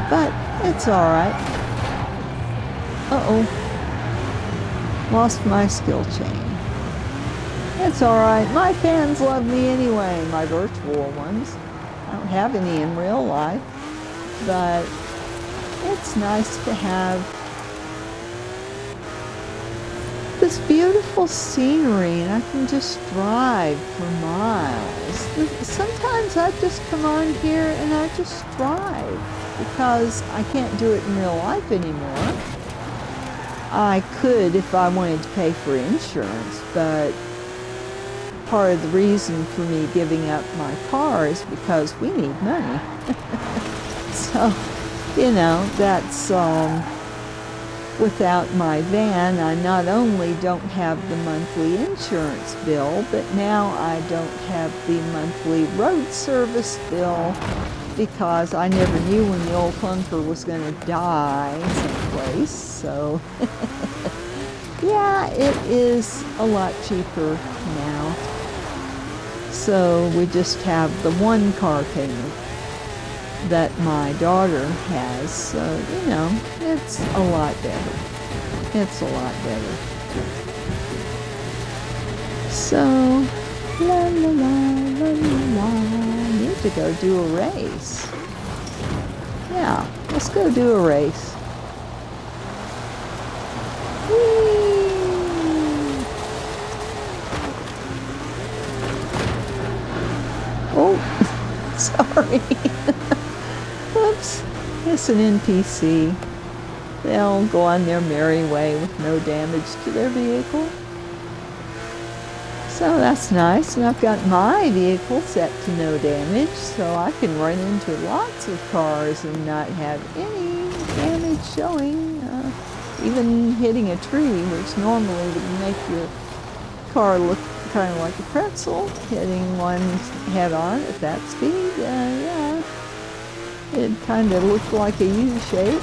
But it's all right. Uh-oh. Lost my skill chain. It's all right. My fans love me anyway, my virtual ones. I don't have any in real life, but it's nice to have this beautiful scenery, and I can just drive for miles. Sometimes I just come on here and I just drive because I can't do it in real life anymore. I could if I wanted to pay for insurance, but part of the reason for me giving up my car is because we need money. So, you know, that's, without my van, I not only don't have the monthly insurance bill, but now I don't have the monthly road service bill because I never knew when the old clunker was going to die someplace. So, yeah, it is a lot cheaper now. So we just have the one car payment that my daughter has, so, you know, it's a lot better. It's a lot better. So, la la la, la la la, I need to go do a race. Yeah, let's go do a race. Whee! Oh, sorry. Whoops, it's an NPC. They'll go on their merry way with no damage to their vehicle. So that's nice, and I've got my vehicle set to no damage, so I can run into lots of cars and not have any damage showing. Even hitting a tree, which normally would make your car look kind of like a pretzel, hitting one head on at that speed, yeah. It kind of looked like a U shape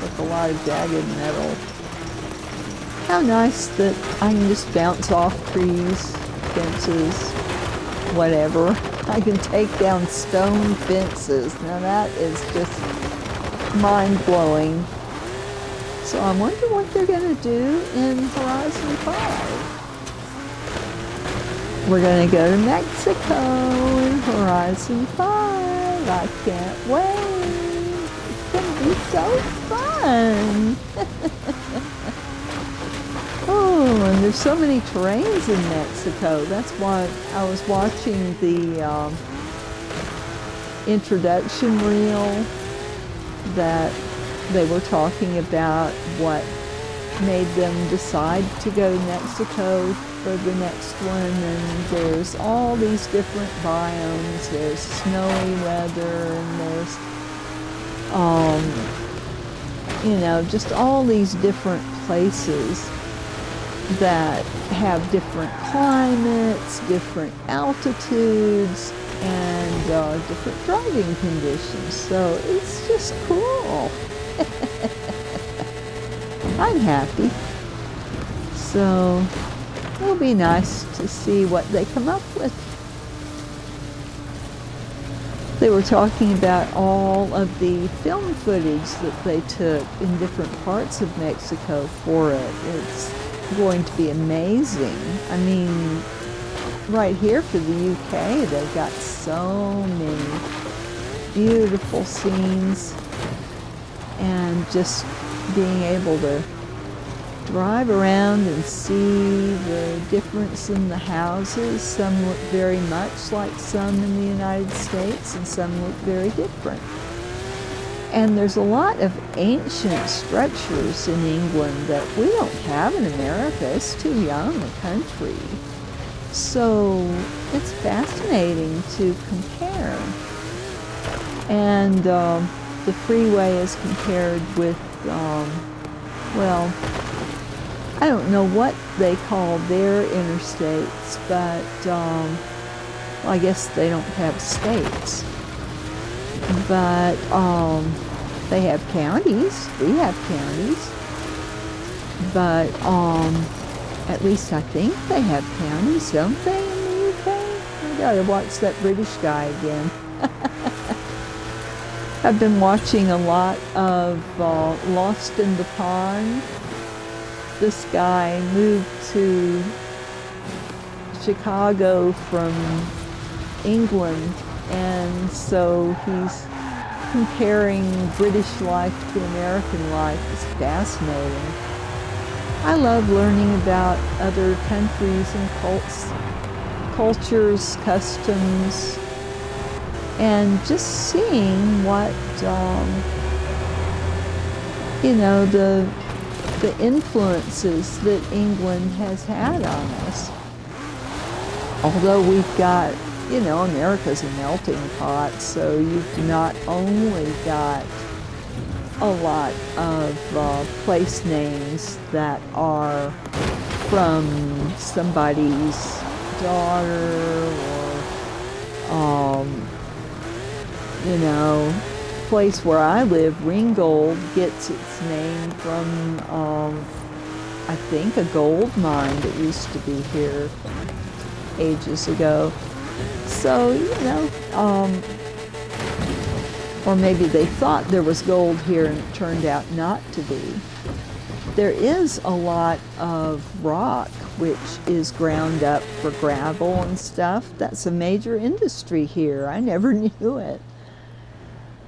with a lot of jagged metal. How nice that I can just bounce off trees, fences, whatever. I can take down stone fences. Now that is just mind-blowing. So I wonder what they're going to do in Horizon 5. We're going to go to Mexico in Horizon 5. I can't wait. It's going to be so fun. Oh, and there's so many terrains in Mexico. That's why I was watching the introduction reel that they were talking about what made them decide to go to Mexico for the next one, and there's all these different biomes. There's snowy weather, and there's you know, just all these different places that have different climates, different altitudes, and different driving conditions. So it's just cool. I'm happy. So it'll be nice to see what they come up with. They were talking about all of the film footage that they took in different parts of Mexico for it. It's going to be amazing. I mean, right here for the UK, they've got so many beautiful scenes, and just being able to drive around and see the difference in the houses. Some look very much like some in the United States, and some look very different. And there's a lot of ancient structures in England that we don't have in America. It's too young a country. So it's fascinating to compare. And the freeway is compared with, well, I don't know what they call their interstates, but well, I guess they don't have states. But they have counties. We have counties. But at least I think they have counties, don't they, in the UK? I gotta watch that British guy again. I've been watching a lot of Lost in the Pond. This guy moved to Chicago from England, and so he's comparing British life to American life. It's fascinating. I love learning about other countries and cultures, customs, and just seeing what, you know, the influences that England has had on us. Although we've got, you know, America's a melting pot, so you've not only got a lot of place names that are from somebody's daughter or, you know, place where I live, Ringgold, gets its name from, I think, a gold mine that used to be here ages ago. So, you know, or maybe they thought there was gold here and it turned out not to be. There is a lot of rock which is ground up for gravel and stuff. That's a major industry here. I never knew it.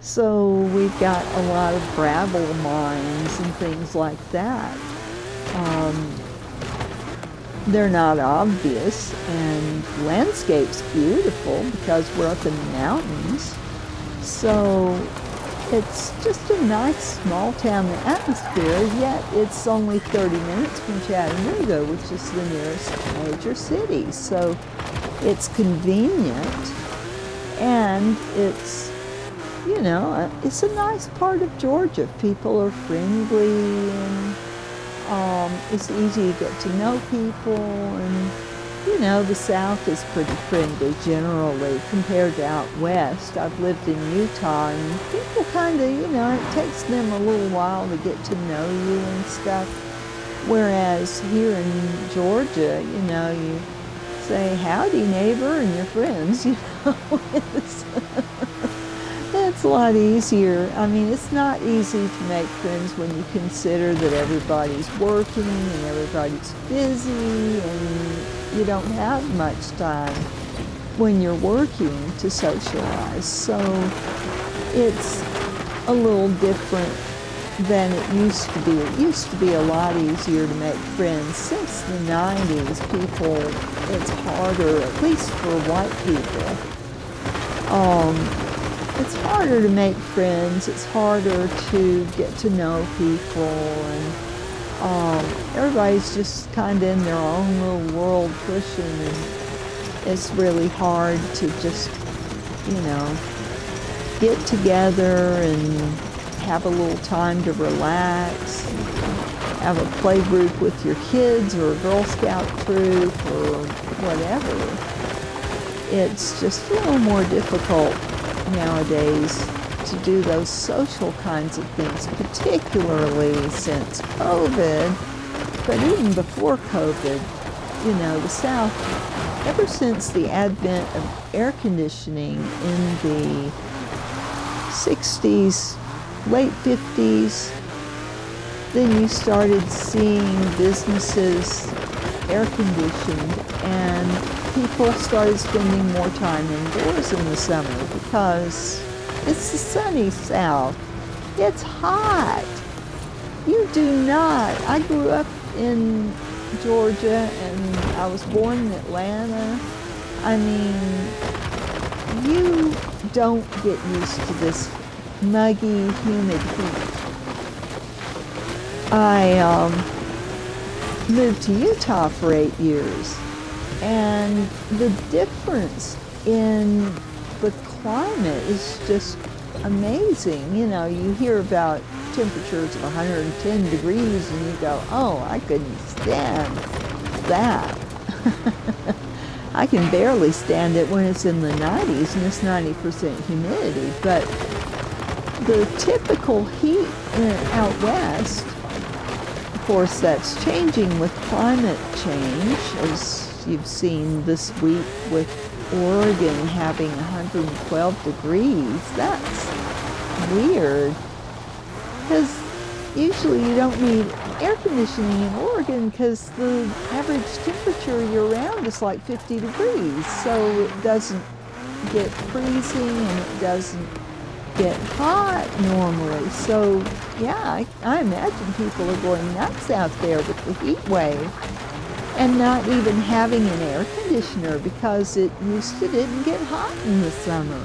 So we've got a lot of gravel mines and things like that. They're not obvious, and landscape's beautiful because we're up in the mountains. So it's just a nice small town atmosphere, yet it's only 30 minutes from Chattanooga, which is the nearest major city. So it's convenient, and it's, you know, it's a nice part of Georgia. People are friendly, and it's easy to get to know people, and, you know, the South is pretty friendly generally compared to out west. I've lived in Utah, and people kind of, you know, it takes them a little while to get to know you and stuff. Whereas here in Georgia, you know, you say, howdy neighbor, and you're friends, you know. It's a lot easier. I mean, it's not easy to make friends when you consider that everybody's working and everybody's busy and you don't have much time when you're working to socialize. So it's a little different than it used to be. It used to be a lot easier to make friends. Since the 90s, it's harder, at least for white people. It's harder to make friends. It's harder to get to know people, and everybody's just kind of in their own little world pushing, and it's really hard to just, you know, get together and have a little time to relax, have a play group with your kids or a Girl Scout troop or whatever. It's just a little more difficult nowadays to do those social kinds of things, particularly since COVID, but even before COVID, you know, the South, ever since the advent of air conditioning in the 60s, late 50s, then you started seeing businesses air conditioned, and people started spending more time indoors in the summer because it's the sunny South. It's hot. You do not. I grew up in Georgia and I was born in Atlanta. I mean, you don't get used to this muggy, humid heat. I moved to Utah for 8 years. And the difference in the climate is just amazing. You know, you hear about temperatures of 110 degrees and you go, oh, I couldn't stand that. I can barely stand it when it's in the 90s and it's 90% humidity. But the typical heat out west, of course, that's changing with climate change, as you've seen this week with Oregon having 112 degrees. That's weird, because usually you don't need air conditioning in Oregon because the average temperature year-round is like 50 degrees, so it doesn't get freezing and it doesn't get hot normally. So yeah, I imagine people are going nuts out there with the heat wave and not even having an air conditioner because it used to didn't get hot in the summer.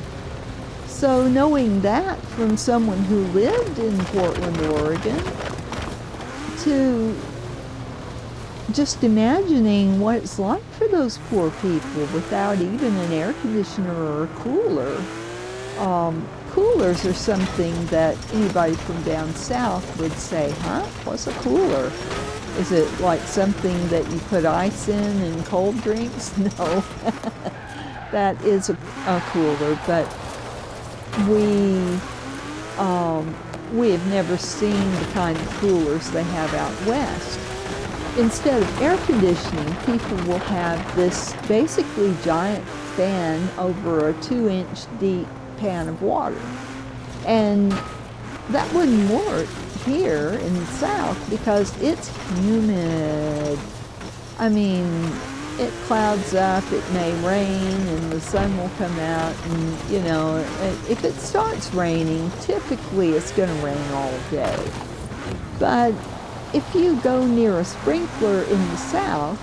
So knowing that from someone who lived in Portland, Oregon, to just imagining what it's like for those poor people without even an air conditioner or a cooler. Coolers are something that anybody from down south would say, huh? What's a cooler? Is it like something that you put ice in and cold drinks? No, that is a cooler, but we have never seen the kind of coolers they have out west. Instead of air conditioning, people will have this basically giant fan over a 2-inch deep pan of water. And that wouldn't work here in the south because it's humid. I mean, it clouds up, it may rain, and the sun will come out, and you know, if it starts raining, typically it's going to rain all day. But if you go near a sprinkler in the south,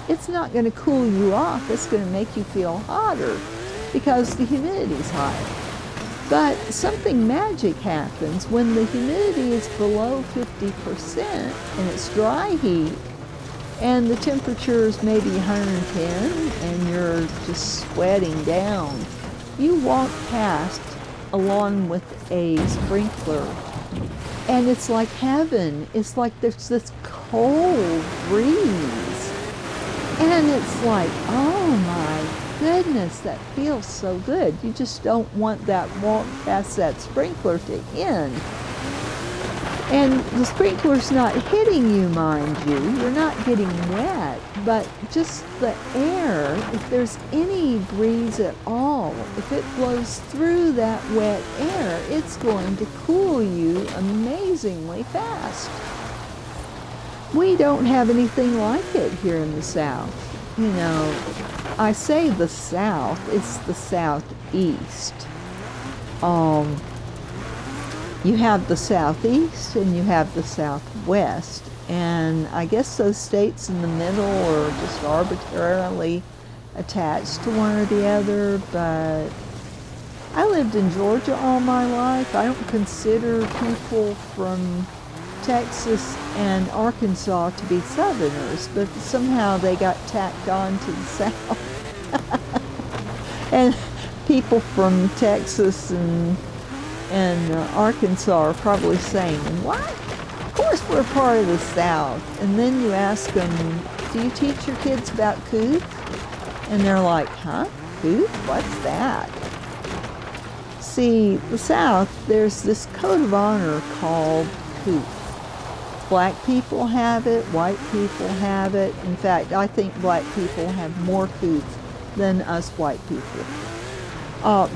it's not going to cool you off, it's going to make you feel hotter because the humidity's higher. But something magic happens when the humidity is below 50% and it's dry heat, and the temperature is maybe 110 and you're just sweating down. You walk past along with a sprinkler and it's like heaven. It's like there's this cold breeze. And it's like, oh my goodness, that feels so good. You just don't want that walk past that sprinkler to end. And the sprinkler's not hitting you, mind you. You're not getting wet, but just the air, if there's any breeze at all, if it blows through that wet air, it's going to cool you amazingly fast. We don't have anything like it here in the South. You know, I say the South, it's the Southeast. You have the Southeast and you have the Southwest, and I guess those states in the middle are just arbitrarily attached to one or the other, but I lived in Georgia all my life. I don't consider people from Texas and Arkansas to be Southerners, but somehow they got tacked on to the South. And people from Texas and Arkansas are probably saying, what? Of course we're part of the South. And then you ask them, do you teach your kids about couth? And they're like, huh? Couth? What's that? See, the South, there's this code of honor called couth. Black people have it, white people have it. In fact, I think black people have more couth than us white people.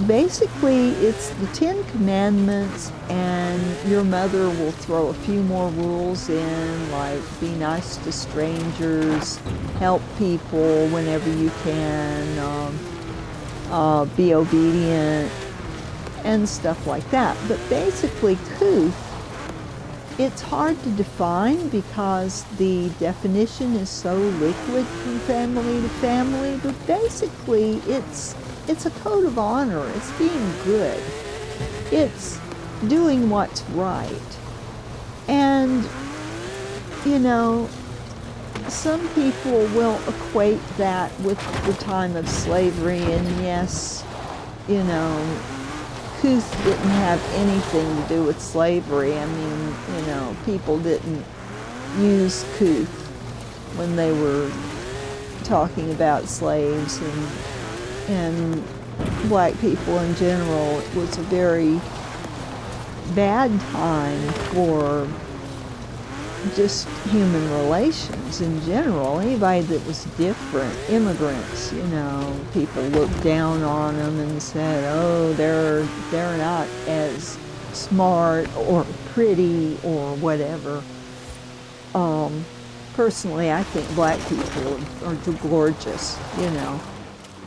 Basically, it's the 10 Commandments, and your mother will throw a few more rules in, like be nice to strangers, help people whenever you can, be obedient, and stuff like that. But basically, couth, it's hard to define because the definition is so liquid from family to family, but basically it's a code of honor. It's being good. It's doing what's right. And, you know, some people will equate that with the time of slavery, and yes, you know, couth didn't have anything to do with slavery. I mean, people didn't use couth when they were talking about slaves and black people in general. It was a very bad time for just human relations in general. Anybody that was different, immigrants, people looked down on them and said, oh, they're not as smart or pretty or whatever. Personally, I think black people are gorgeous,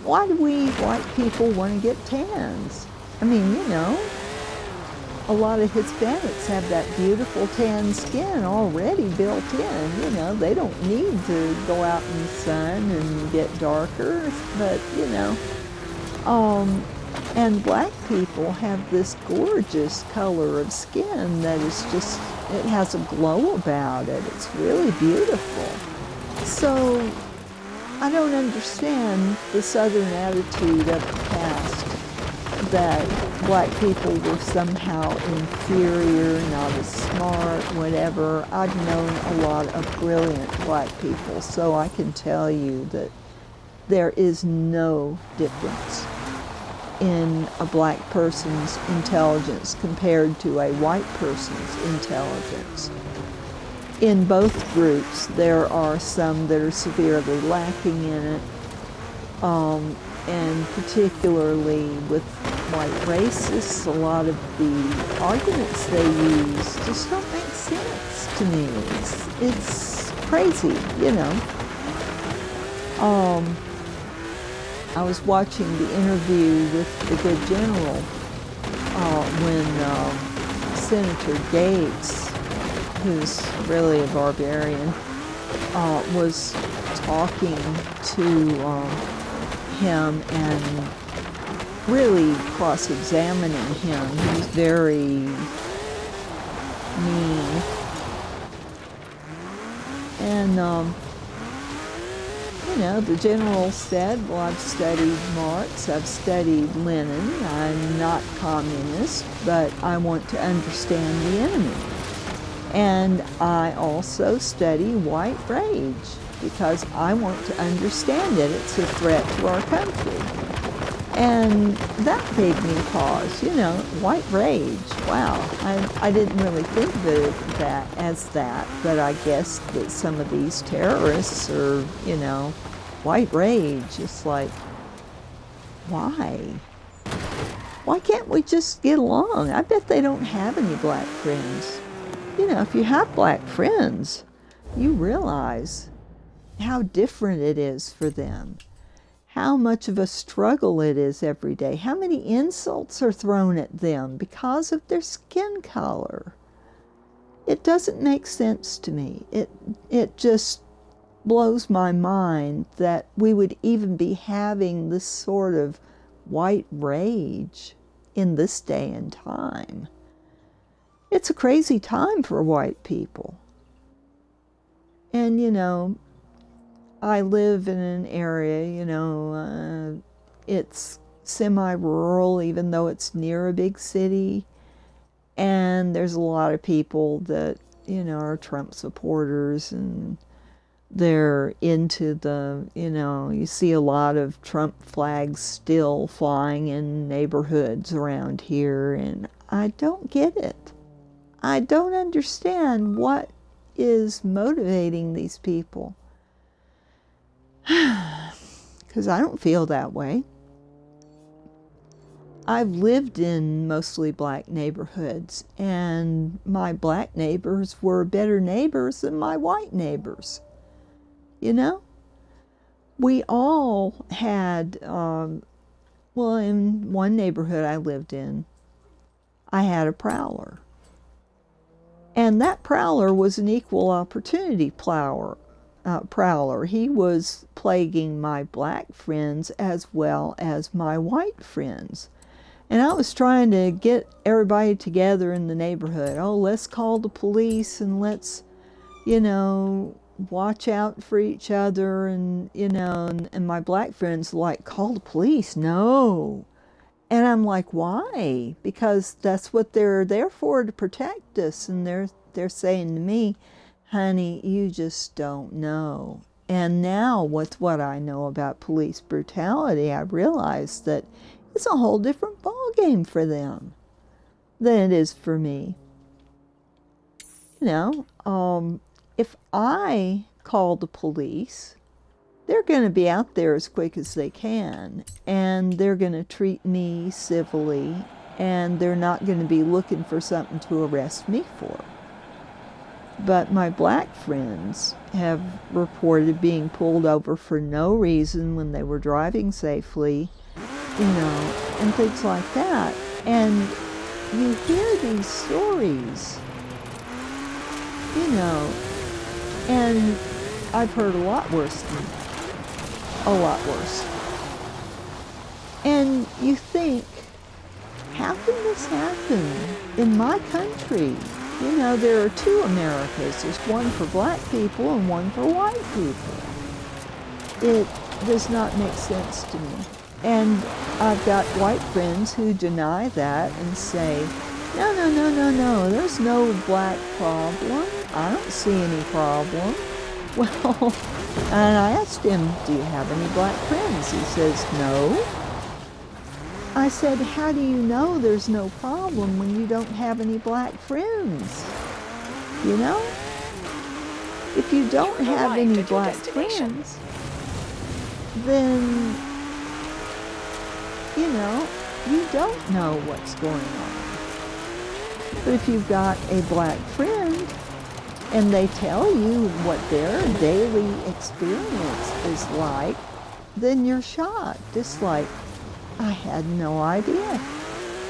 Why do we white people want to get tans? I mean, a lot of Hispanics have that beautiful tan skin already built in. They don't need to go out in the sun and get darker, but, and black people have this gorgeous color of skin that is just, it has a glow about it. It's really beautiful. So I don't understand the Southern attitude of the past that black people were somehow inferior, not as smart, whatever. I've known a lot of brilliant black people, so I can tell you that there is no difference in a black person's intelligence compared to a white person's intelligence. In both groups, there are some that are severely lacking in it, and particularly with white racists, a lot of the arguments they use just don't make sense to me. It's crazy, I was watching the interview with the good general when Senator Gates, who's really a barbarian, was talking to him and really cross-examining him. He was very mean. And the general said, well, I've studied Marx, I've studied Lenin, I'm not communist, but I want to understand the enemy. And I also study white rage because I want to understand it. It's a threat to our country. And that gave me pause, white rage. Wow, I didn't really think of that as that, but I guess that some of these terrorists are, white rage. It's like, why? Why can't we just get along? I bet they don't have any black friends. If you have black friends, you realize how different it is for them. How much of a struggle it is every day. How many insults are thrown at them because of their skin color. It doesn't make sense to me. It just blows my mind that we would even be having this sort of white rage in this day and time. It's a crazy time for white people. And, I live in an area, it's semi-rural, even though it's near a big city. And there's a lot of people that, are Trump supporters, and they're into the, you see a lot of Trump flags still flying in neighborhoods around here, and I don't get it. I don't understand what is motivating these people. Because I don't feel that way. I've lived in mostly black neighborhoods, and my black neighbors were better neighbors than my white neighbors. We all had, in one neighborhood I lived in, I had a prowler. And that prowler was an equal opportunity prowler. He was plaguing my black friends as well as my white friends. And I was trying to get everybody together in the neighborhood. Oh, let's call the police and let's, watch out for each other. And, and my black friends were like, call the police? No. And I'm like, why? Because that's what they're there for, to protect us. And they're saying to me, honey, you just don't know. And now with what I know about police brutality, I realize that it's a whole different ballgame for them than it is for me. You know, if I call the police, they're going to be out there as quick as they can, and they're going to treat me civilly, and they're not going to be looking for something to arrest me for. But my black friends have reported being pulled over for no reason when they were driving safely, you know, and things like that. And you hear these stories, you know, and I've heard a lot worse than that. A lot worse. And you think, how can this happen in my country? You know, there are two Americas. There's one for black people and one for white people. It does not make sense to me. And I've got white friends who deny that and say, no, there's no black problem. I don't see any problem. Well, and I asked him, do you have any black friends? He says, no. I said, how do you know there's no problem when you don't have any black friends? You know? If you don't have any black friends, then, you know, you don't know what's going on. But if you've got a black friend, and they tell you what their daily experience is like, then you're shocked. It's like, I had no idea.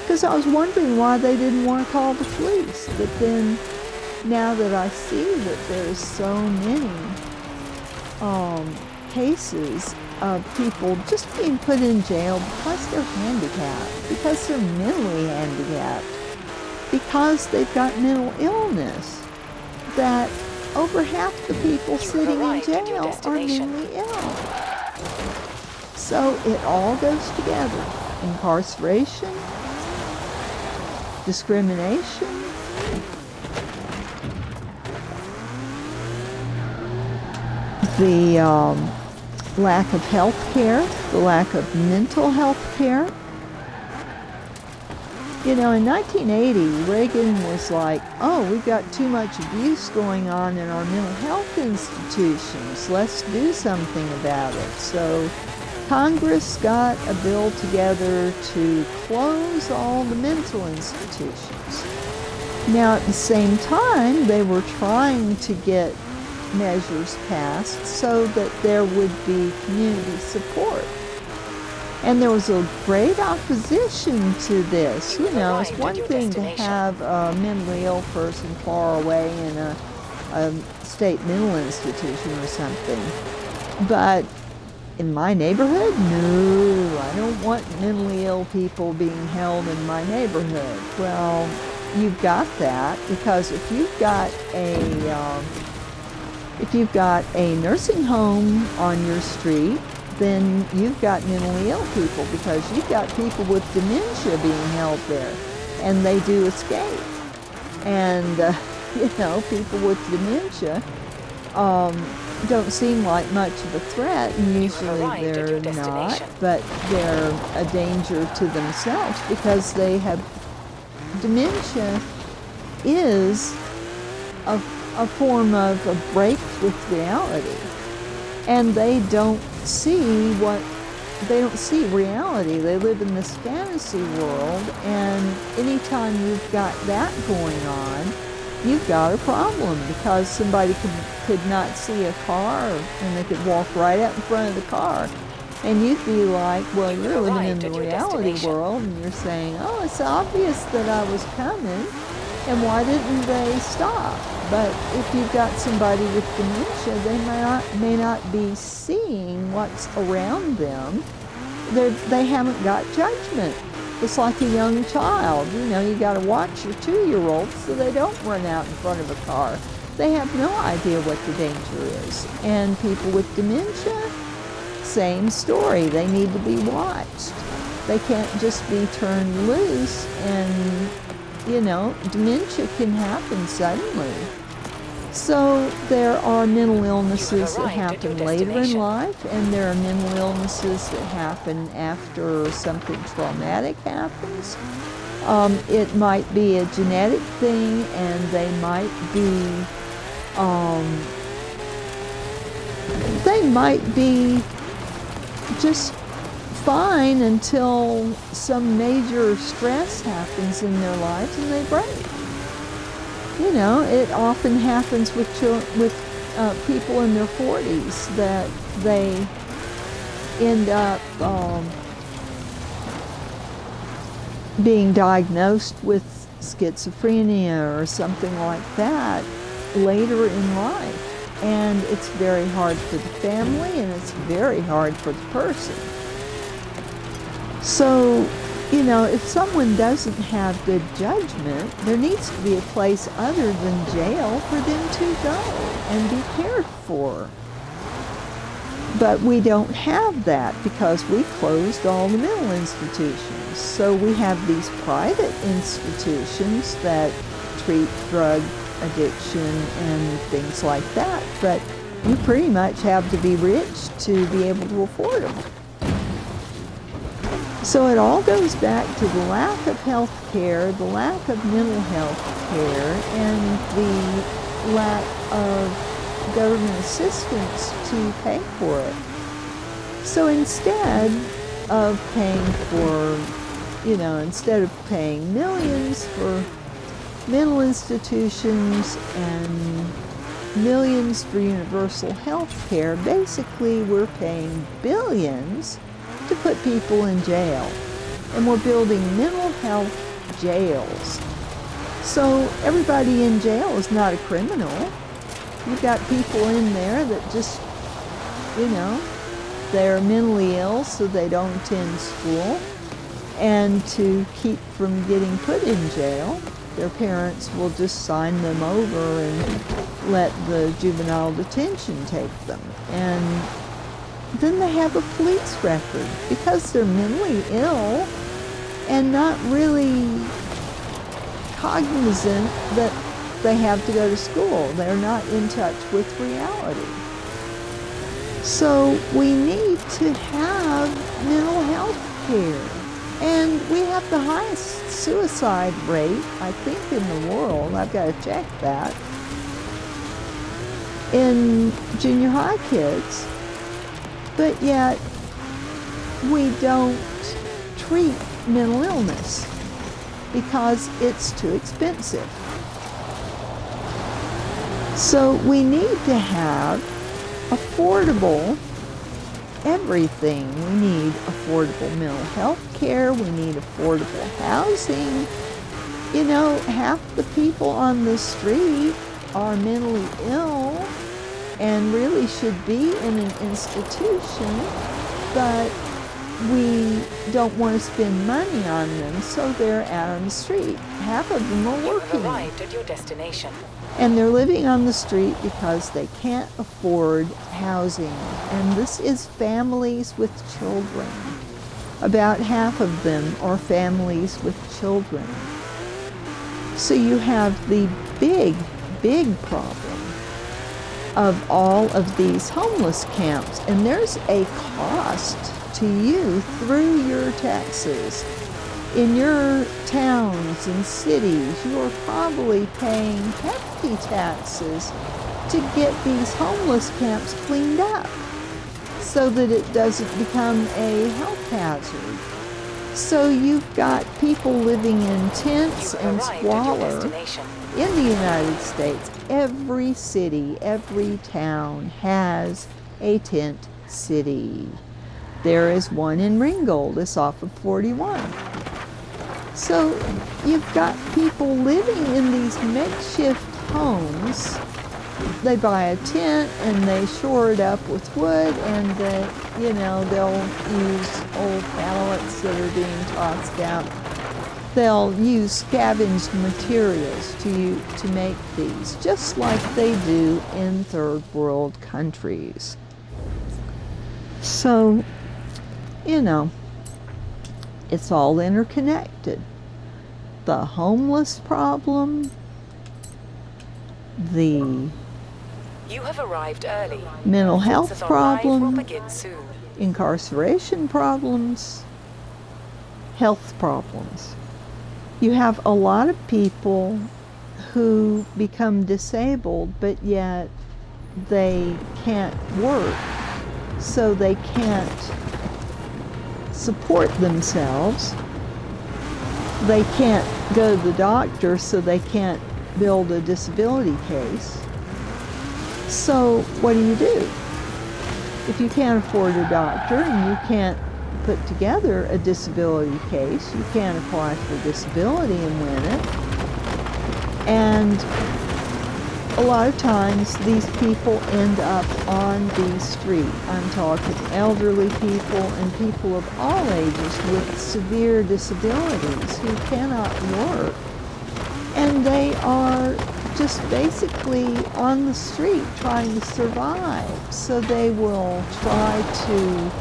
Because I was wondering why they didn't want to call the police. But then, now that I see that there's so many cases of people just being put in jail because they're handicapped, because they're mentally handicapped, because they've got mental illness, that over half the people sitting in jail are mentally ill. So it all goes together. Incarceration, discrimination, the lack of health care, the lack of mental health care. You know, in 1980, Reagan was like, oh, we've got too much abuse going on in our mental health institutions. Let's do something about it. So Congress got a bill together to close all the mental institutions. Now, at the same time, they were trying to get measures passed so that there would be community support. And there was a great opposition to this. You know, it's one thing to have a mentally ill person far away in a state mental institution or something. But in my neighborhood, no, I don't want mentally ill people being held in my neighborhood. Well, you've got that, because if you've got a nursing home on your street, then you've got mentally ill people, because you've got people with dementia being held there, and they do escape. And, you know, people with dementia don't seem like much of a threat, and usually they're not, but they're a danger to themselves, because they have dementia is a form of a break with reality. And they don't see reality. They live in this fantasy world, and anytime you've got that going on, you've got a problem, because somebody could not see a car, and they could walk right out in front of the car. And you'd be like, well, you're living in the reality world, and you're saying, oh, it's obvious that I was coming, and why didn't they stop? But if you've got somebody with dementia, they may not be seeing what's around them. They haven't got judgment. It's like a young child. You know, you got to watch your 2-year-olds so they don't run out in front of a car. They have no idea what the danger is. And people with dementia, same story. They need to be watched. They can't just be turned loose, and, dementia can happen suddenly. So there are mental illnesses that happen later in life, and there are mental illnesses that happen after something traumatic happens. It might be a genetic thing, and they might be just fine until some major stress happens in their lives and they break. It often happens with people in their 40s that they end up being diagnosed with schizophrenia or something like that later in life. And it's very hard for the family, and it's very hard for the person. So, if someone doesn't have good judgment, there needs to be a place other than jail for them to go and be cared for. But we don't have that because we closed all the mental institutions. So we have these private institutions that treat drug addiction and things like that. But you pretty much have to be rich to be able to afford them. So it all goes back to the lack of health care, the lack of mental health care, and the lack of government assistance to pay for it. So instead of paying millions for mental institutions and millions for universal health care, basically we're paying billions to put people in jail. And we're building mental health jails. So everybody in jail is not a criminal. You've got people in there that just, they're mentally ill so they don't attend school. And to keep from getting put in jail, their parents will just sign them over and let the juvenile detention take them. And then they have a police record because they're mentally ill and not really cognizant that they have to go to school. They're not in touch with reality. So we need to have mental health care. And we have the highest suicide rate, I think, in the world. I've got to check that. In junior high kids. But yet, we don't treat mental illness because it's too expensive. So we need to have affordable everything. We need affordable mental health care. We need affordable housing. Half the people on the street are mentally ill and really should be in an institution, but we don't want to spend money on them, so they're out on the street. Half of them are working. You have arrived at your destination. And they're living on the street because they can't afford housing. And this is families with children. About half of them are families with children. So you have the big, big problem of all of these homeless camps. And there's a cost to you through your taxes. In your towns and cities, you are probably paying hefty taxes to get these homeless camps cleaned up so that it doesn't become a health hazard. So you've got people living in tents and squalor in the United States. Every city, every town has a tent city. There is one in Ringgold. It's off of 41. So you've got people living in these makeshift homes. They buy a tent and they shore it up with wood, and they'll use old pallets that are being tossed out. They'll use scavenged materials to make these, just like they do in third world countries. So, It's all interconnected. The homeless problem, the You have arrived early. mental health Forces on live will problem, begin soon. incarceration problems, health problems. You have a lot of people who become disabled, but yet they can't work, so they can't support themselves. They can't go to the doctor, so they can't build a disability case. So what do? If you can't afford a doctor and you can't put together a disability case, you can't apply for disability and win it. And a lot of times these people end up on the street. I'm talking elderly people and people of all ages with severe disabilities who cannot work. And they are just basically on the street trying to survive. So they will try to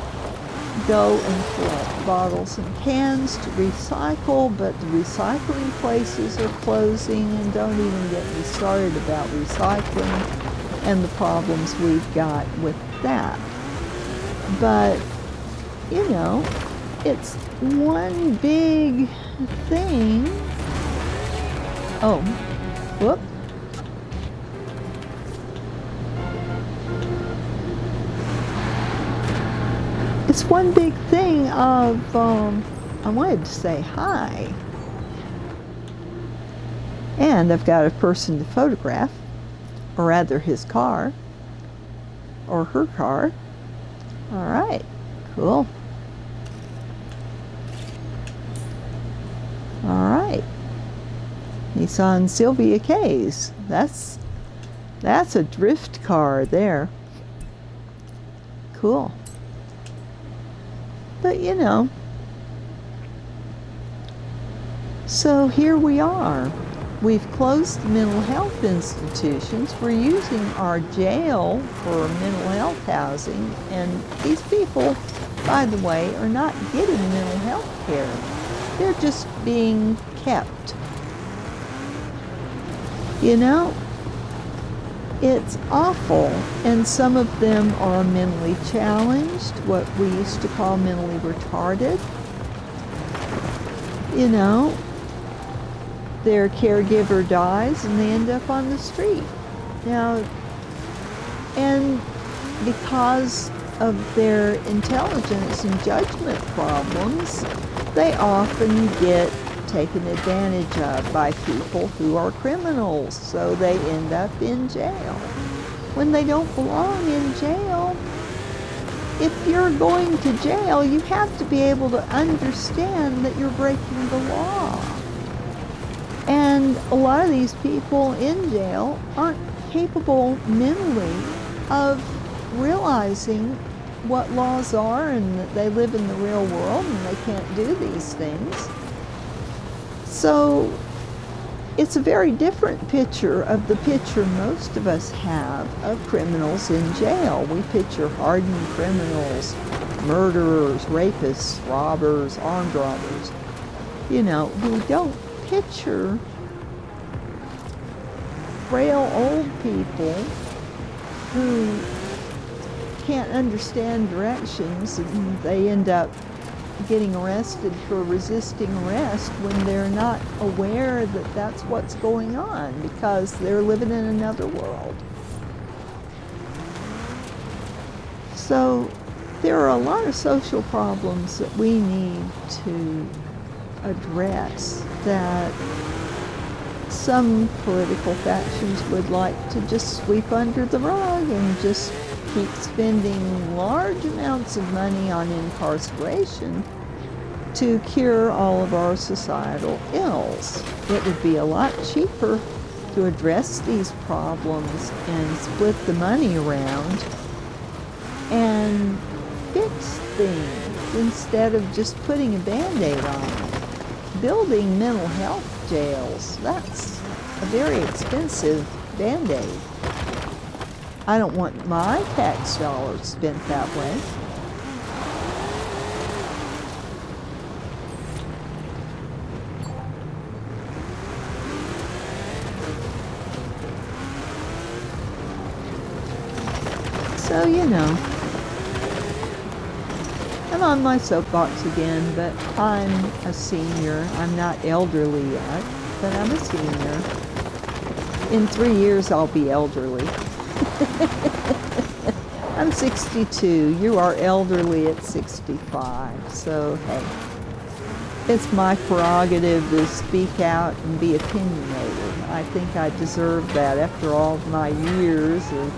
go and collect bottles and cans to recycle, but the recycling places are closing, and don't even get me started about recycling and the problems we've got with that. But, you know, it's one big thing. Oh, whoop. It's one big thing of, I wanted to say hi. And I've got a person to photograph, or rather his car, or her car. All right, cool. All right. Nissan Silvia K's. That's a drift car there. Cool. But you know, so here we are. We've closed mental health institutions. We're using our jail for mental health housing, and these people, by the way, are not getting mental health care. They're just being kept. You know, it's awful, and some of them are mentally challenged, what we used to call mentally retarded. You know, their caregiver dies and they end up on the street. Now, and because of their intelligence and judgment problems, they often get taken advantage of by people who are criminals, so they end up in jail. When they don't belong in jail, if you're going to jail, you have to be able to understand that you're breaking the law. And a lot of these people in jail aren't capable mentally of realizing what laws are and that they live in the real world and they can't do these things. So it's a very different picture of the picture most of us have of criminals in jail. We picture hardened criminals, murderers, rapists, robbers, armed robbers. You know, we don't picture frail old people who can't understand directions, and they end up getting arrested for resisting arrest when they're not aware that that's what's going on because they're living in another world. So there are a lot of social problems that we need to address that some political factions would like to just sweep under the rug and just keep spending large amounts of money on incarceration to cure all of our societal ills. It would be a lot cheaper to address these problems and split the money around and fix things instead of just putting a Band-Aid on it. Building mental health jails, that's a very expensive Band-Aid. I don't want my tax dollars spent that way. So, you know, I'm on my soapbox again, but I'm a senior. I'm not elderly yet, but I'm a senior. In 3 years, I'll be elderly. I'm 62. You are elderly at 65. So, hey, it's my prerogative to speak out and be opinionated. I think I deserve that after all my years of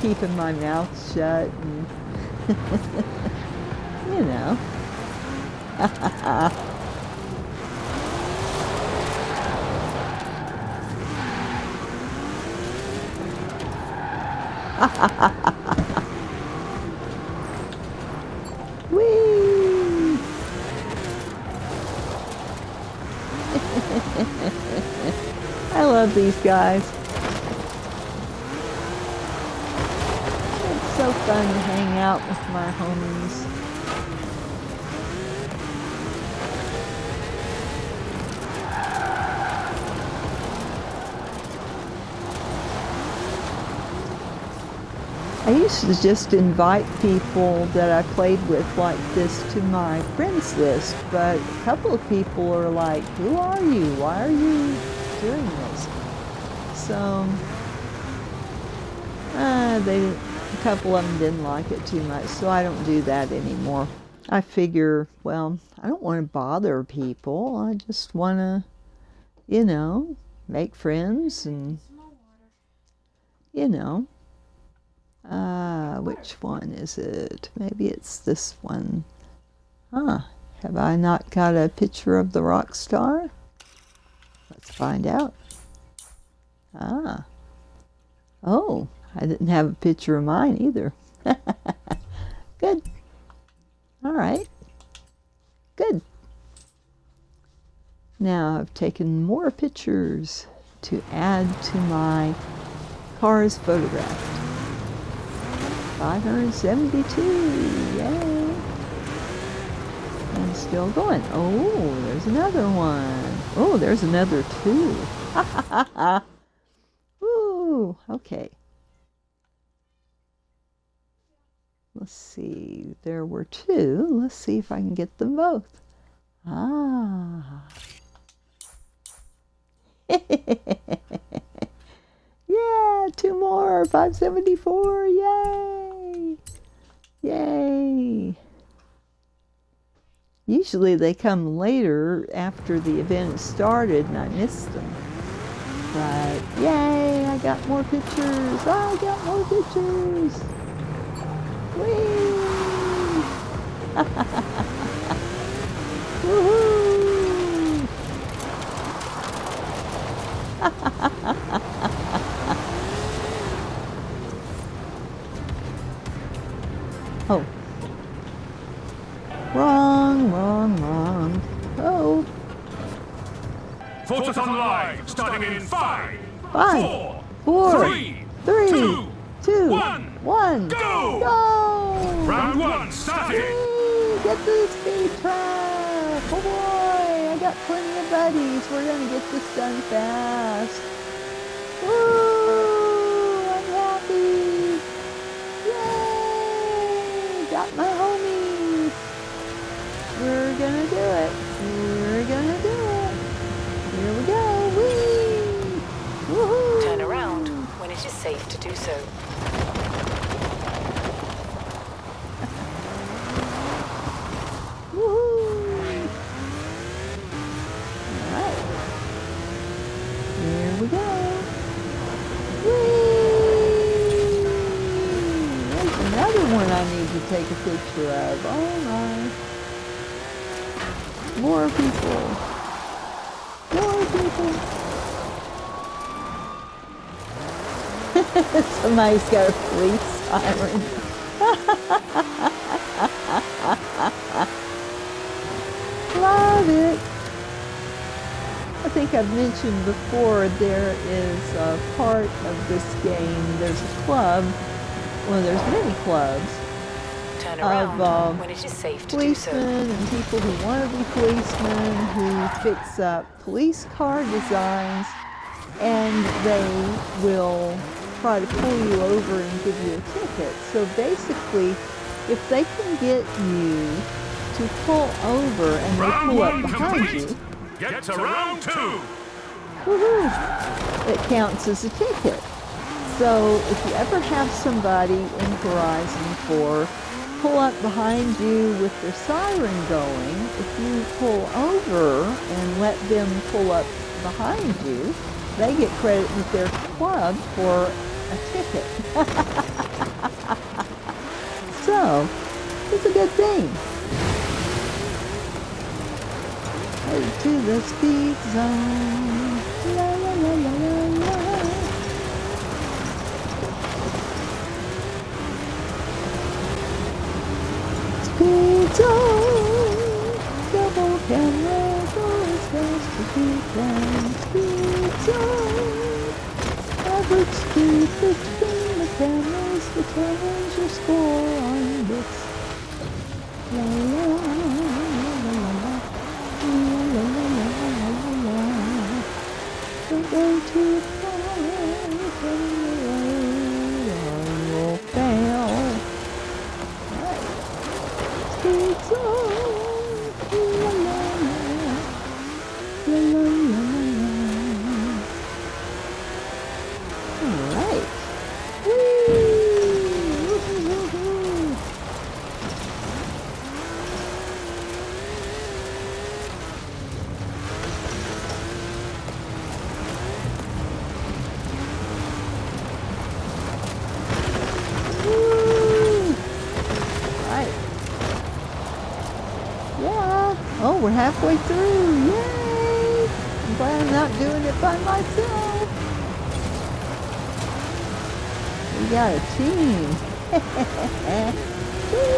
keeping my mouth shut and, you know. Whee! I love these guys. It's so fun to hang out with my homies. I used to just invite people that I played with like this to my friends list, but a couple of people are like, who are you? Why are you doing this? So, a couple of them didn't like it too much, so I don't do that anymore. I figure, well, I don't want to bother people. I just want to, you know, make friends and, you know. Which one is it? Maybe it's this one. Huh. Have I not got a picture of the rock star? Let's find out. Ah. Oh, I didn't have a picture of mine either. Good. All right. Good. Now I've taken more pictures to add to my cars photographed. 572, yay! And still going. Oh, there's another one. Oh, there's another two. Ha ha ha ha. Ooh, okay. Let's see, there were two. Let's see if I can get them both. Ah. Yeah, two more. 574, yay! Yay! Usually they come later after the event started and I missed them. But yay, I got more pictures. I got more pictures. Whee! Woohoo! Oh. Wrong. Oh. Photothon live, starting in 5, 5, 4, 4, 3, 3, 2, 1, 1. go! Go! Round 1 started! Whee! Get to the speed trap! Oh boy, I got plenty of buddies. We're gonna get this done fast. Woo! I'm happy. Yay! Got my homies. We're gonna do it. We're gonna do it. Here we go. Whee! Woohoo! Turn around when it is safe to do so. Woohoo! Alright. Here we go. Whee! There's another one I need to take a picture of. Oh my. More people. More people. Somebody's got a police siren. Love it. I think I've mentioned before there is a part of this game, there's a club, well there's many clubs, Turn around of when it is safe to do so. policemen and people who want to be policemen who fix up police car designs, and they will try to pull you over and give you a ticket. So basically, if they can get you to pull over and they Round pull up one behind complete. you, Get to round 2. woohoo, it counts as a ticket. So if you ever have somebody in Horizon 4 pull up behind you with their siren going, if you pull over and let them pull up behind you, they get credit with their club for a ticket. So, it's a good thing. Headed to the speed zone. La la la la la la. Speed zone. Double camera goes fast as you can. Speed zone. Average speed between the cameras determines your score on this. La la la la la la la. Don't go too far from the road or you'll fail. Right. Speed zone. La la la. La la la la. All right. Whee! Woo-hoo-hoo-hoo. Right. Yeah. Oh, we're halfway through. Yay! I'm glad I'm not doing it by myself. We got a team. Woo!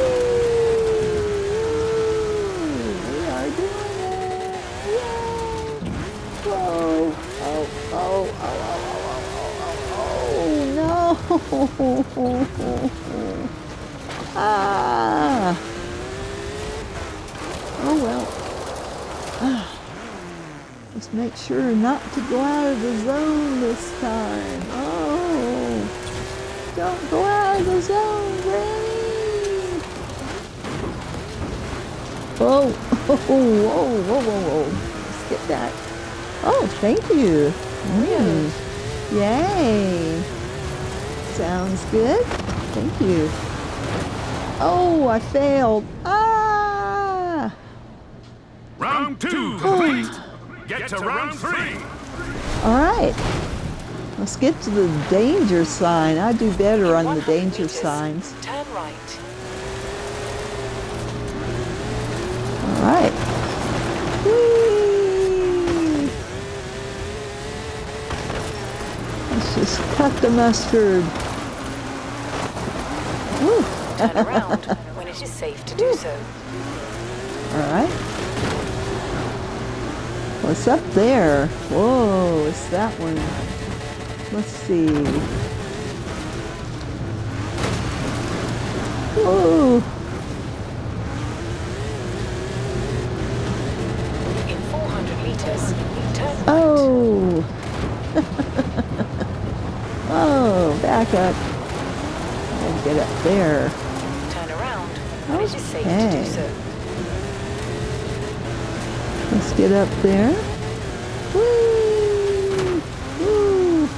We are doing it. Yay! Whoa! Oh! Oh! Oh! Oh! Oh! Oh! No! Ah! Oh well. Ah. Just make sure not to go out of the zone this time. Oh! Don't go out of the zone, Granny! Whoa! Whoa! Whoa! Whoa! Whoa! Let's get back. Oh, thank you. Yay! Sounds good. Thank you. Oh, I failed. Ah! Round 2 complete. Get to round 3. All right. Let's get to the danger sign. I do better on the 100 danger meters, signs. Turn right. All right. Whee! Let's just cut the mustard. Woo. Turn around when it is safe to do so. All right. What's up there? Whoa, it's that one. Let's see. Whoa. In 400 meters, turn right. Oh. Oh, back up. And get up there. Turn around when it is safe to Okay. do so. Let's get up there. Woo! Woo!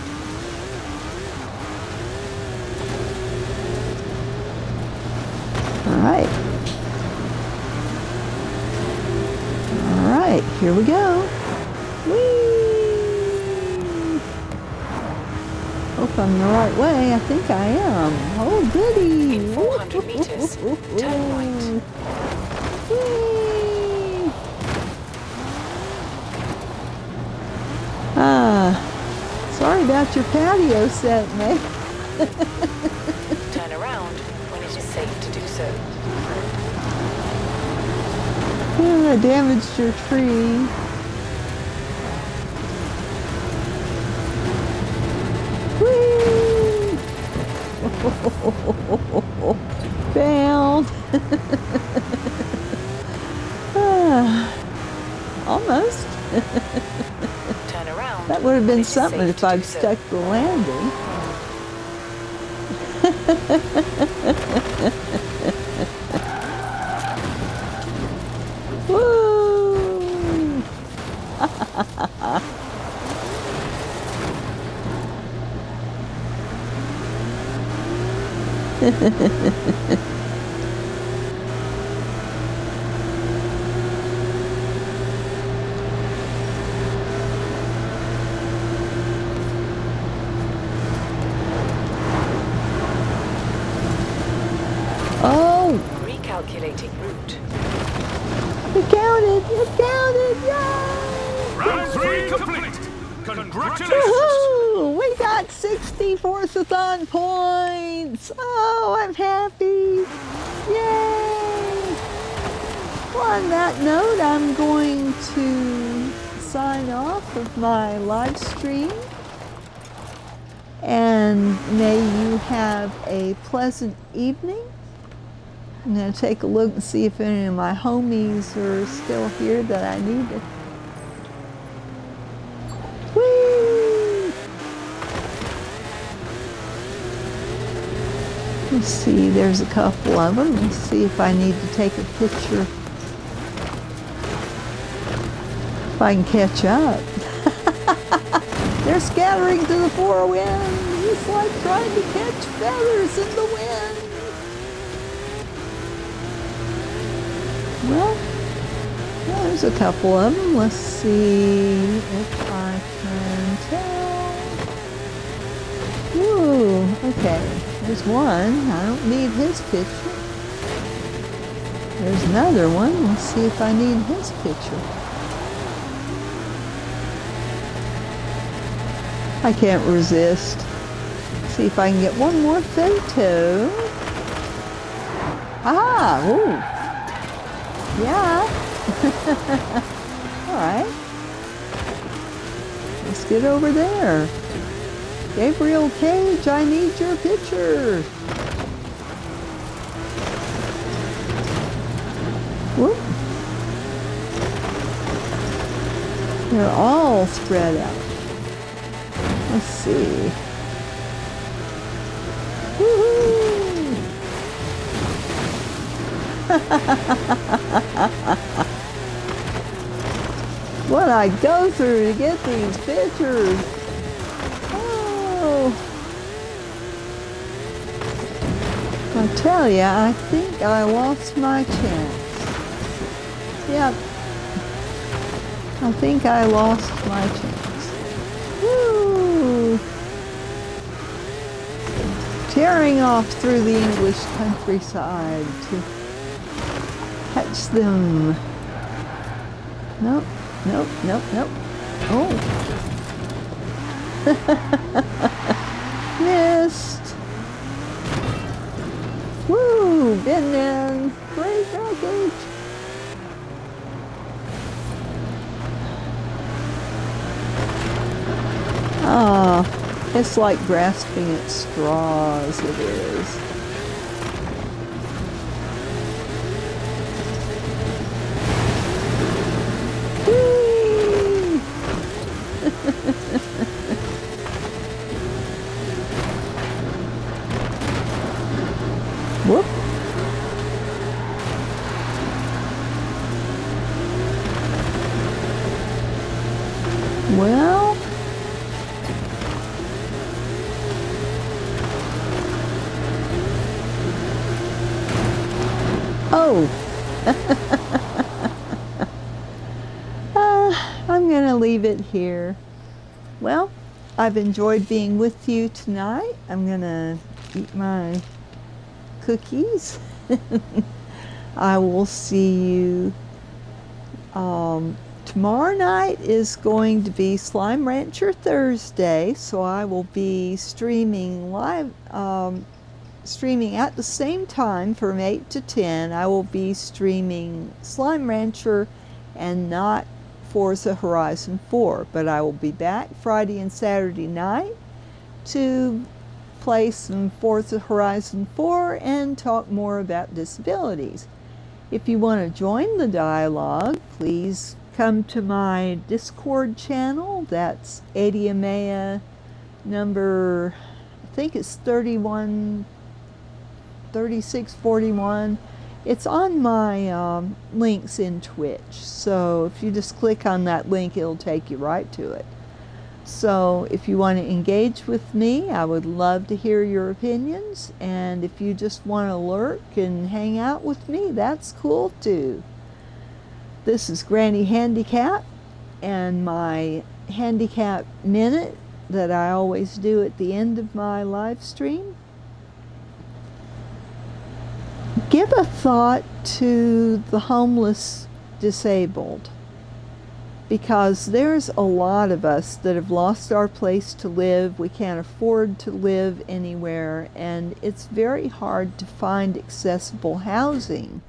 All right. All right, here we go. Whee! Hope I'm the right way. I think I am. Oh, goody! In 400 meters, turn right. Whee! Ah, sorry about your patio set, mate. Turn around when it is safe to do so. I damaged your tree. Whee! Failed. Ah, almost. Turn around. That would have when been it is something safe if to I'd do so. stuck the landing. Woo! Oh, Recalculating route. it counted! It counted! Yay! Round 3 complete. Congratulations. Woohoo! We got 64th-a-thon points! Oh, I'm happy! Yay! Well, on that note, I'm going to sign off of my live stream. And may you have a pleasant evening. I'm going to take a look and see if any of my homies are still here that I need to. Whee! Let's see, there's a couple of them. Let's see if I need to take a picture. If I can catch up. They're scattering to the four winds. It's like trying to catch feathers in the wind. Well, there's a couple of them. Let's see if I can tell. Ooh, okay. There's one. I don't need his picture. There's another one. Let's see if I need his picture. I can't resist. See if I can get one more photo. Ah, ooh. Yeah. All right. Let's get over there. Gabriel Cage, I need your picture. Whoop. They're all spread out. Let's see. Woohoo! What I go through to get these pictures. Oh. I tell you, I think I lost my chance. Yep. I think I lost my chance. Woo! Tearing off through the English countryside to catch them. Nope, nope, nope, nope. Oh. Missed. Woo! Been in. Great package. Ah, it's like grasping at straws, it is. Whee! Whoop. Well, oh, I'm going to leave it here. Well, I've enjoyed being with you tonight. I'm going to eat my cookies. I will see you. Tomorrow night is going to be Slime Rancher Thursday, so I will be streaming live. Streaming at the same time from 8 to 10. I will be streaming Slime Rancher and not Forza Horizon 4, but I will be back Friday and Saturday night to play some Forza Horizon 4 and talk more about disabilities. If you want to join the dialogue, please come to my Discord channel. That's ADMA number, I think it's 31 3641. It's on my links in Twitch. So if you just click on that link, it'll take you right to it. So if you want to engage with me, I would love to hear your opinions. And if you just want to lurk and hang out with me, that's cool too. This is Granny Handicap, and my handicap minute that I always do at the end of my live stream. Give a thought to the homeless disabled, because there's a lot of us that have lost our place to live. We can't afford to live anywhere, and it's very hard to find accessible housing.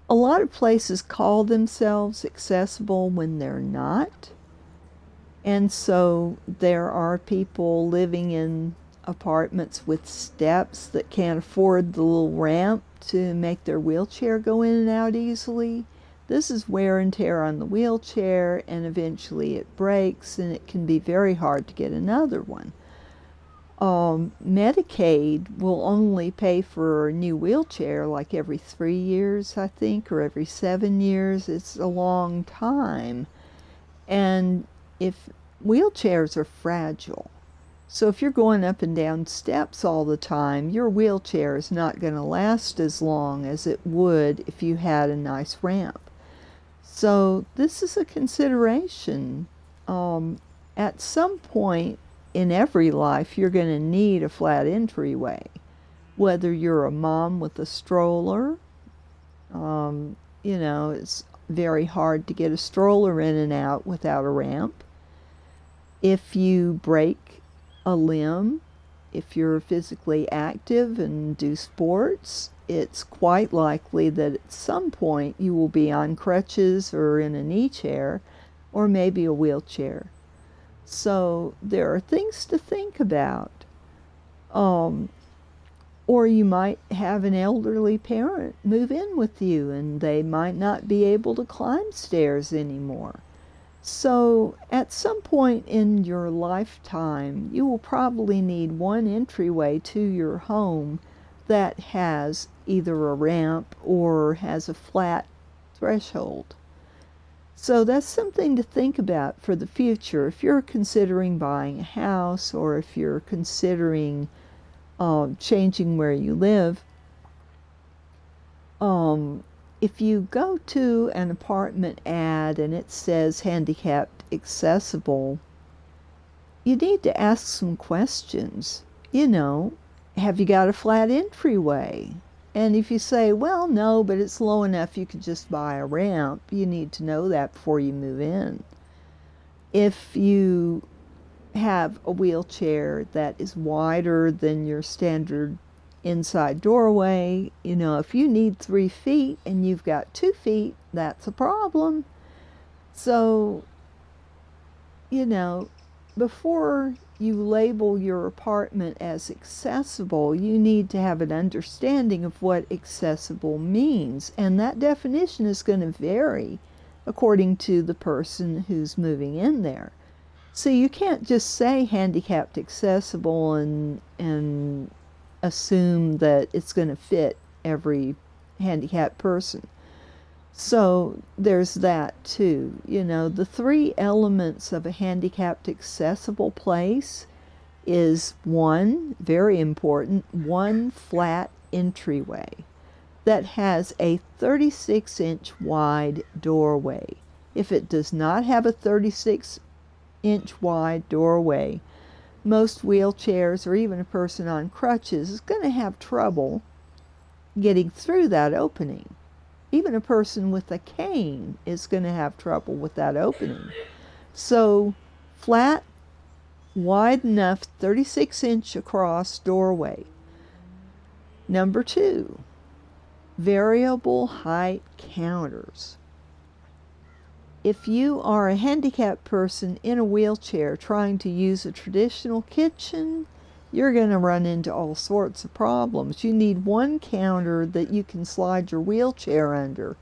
A lot of places call themselves accessible when they're not. And so there are people living in apartments with steps that can't afford the little ramp to make their wheelchair go in and out easily. This is wear and tear on the wheelchair, and eventually it breaks, and it can be very hard to get another one. Medicaid will only pay for a new wheelchair like every 3 years, I think, or every 7 years. It's a long time. And if wheelchairs are fragile, so if you're going up and down steps all the time, your wheelchair is not going to last as long as it would if you had a nice ramp. So this is a consideration. At some point in every life, you're going to need a flat entryway. Whether you're a mom with a stroller, it's very hard to get a stroller in and out without a ramp. If you break a limb, if you're physically active and do sports, it's quite likely that at some point you will be on crutches or in a knee chair or maybe a wheelchair. So there are things to think about. Or you might have an elderly parent move in with you and they might not be able to climb stairs anymore. So at some point in your lifetime, you will probably need one entryway to your home that has either a ramp or has a flat threshold. So that's something to think about for the future. If you're considering buying a house, or if you're considering changing where you live, if you go to an apartment ad and it says handicapped accessible, you need to ask some questions. Have you got a flat entryway? And if you say, well, no, but it's low enough you could just buy a ramp, you need to know that before you move in. If you have a wheelchair that is wider than your standard inside doorway, if you need 3 feet and you've got 2 feet, that's a problem. So, before you label your apartment as accessible, you need to have an understanding of what accessible means. And that definition is going to vary according to the person who's moving in there. So you can't just say handicapped accessible and assume that it's going to fit every handicapped person. So there's that too. The 3 elements of a handicapped accessible place is 1, very important, 1 flat entryway that has a 36-inch wide doorway. If it does not have a 36-inch wide doorway, most wheelchairs or even a person on crutches is going to have trouble getting through that opening. Even a person with a cane is going to have trouble with that opening. So flat, wide enough, 36-inch across doorway. Number 2, variable height counters. If you are a handicapped person in a wheelchair trying to use a traditional kitchen, you're going to run into all sorts of problems. You need one counter that you can slide your wheelchair under.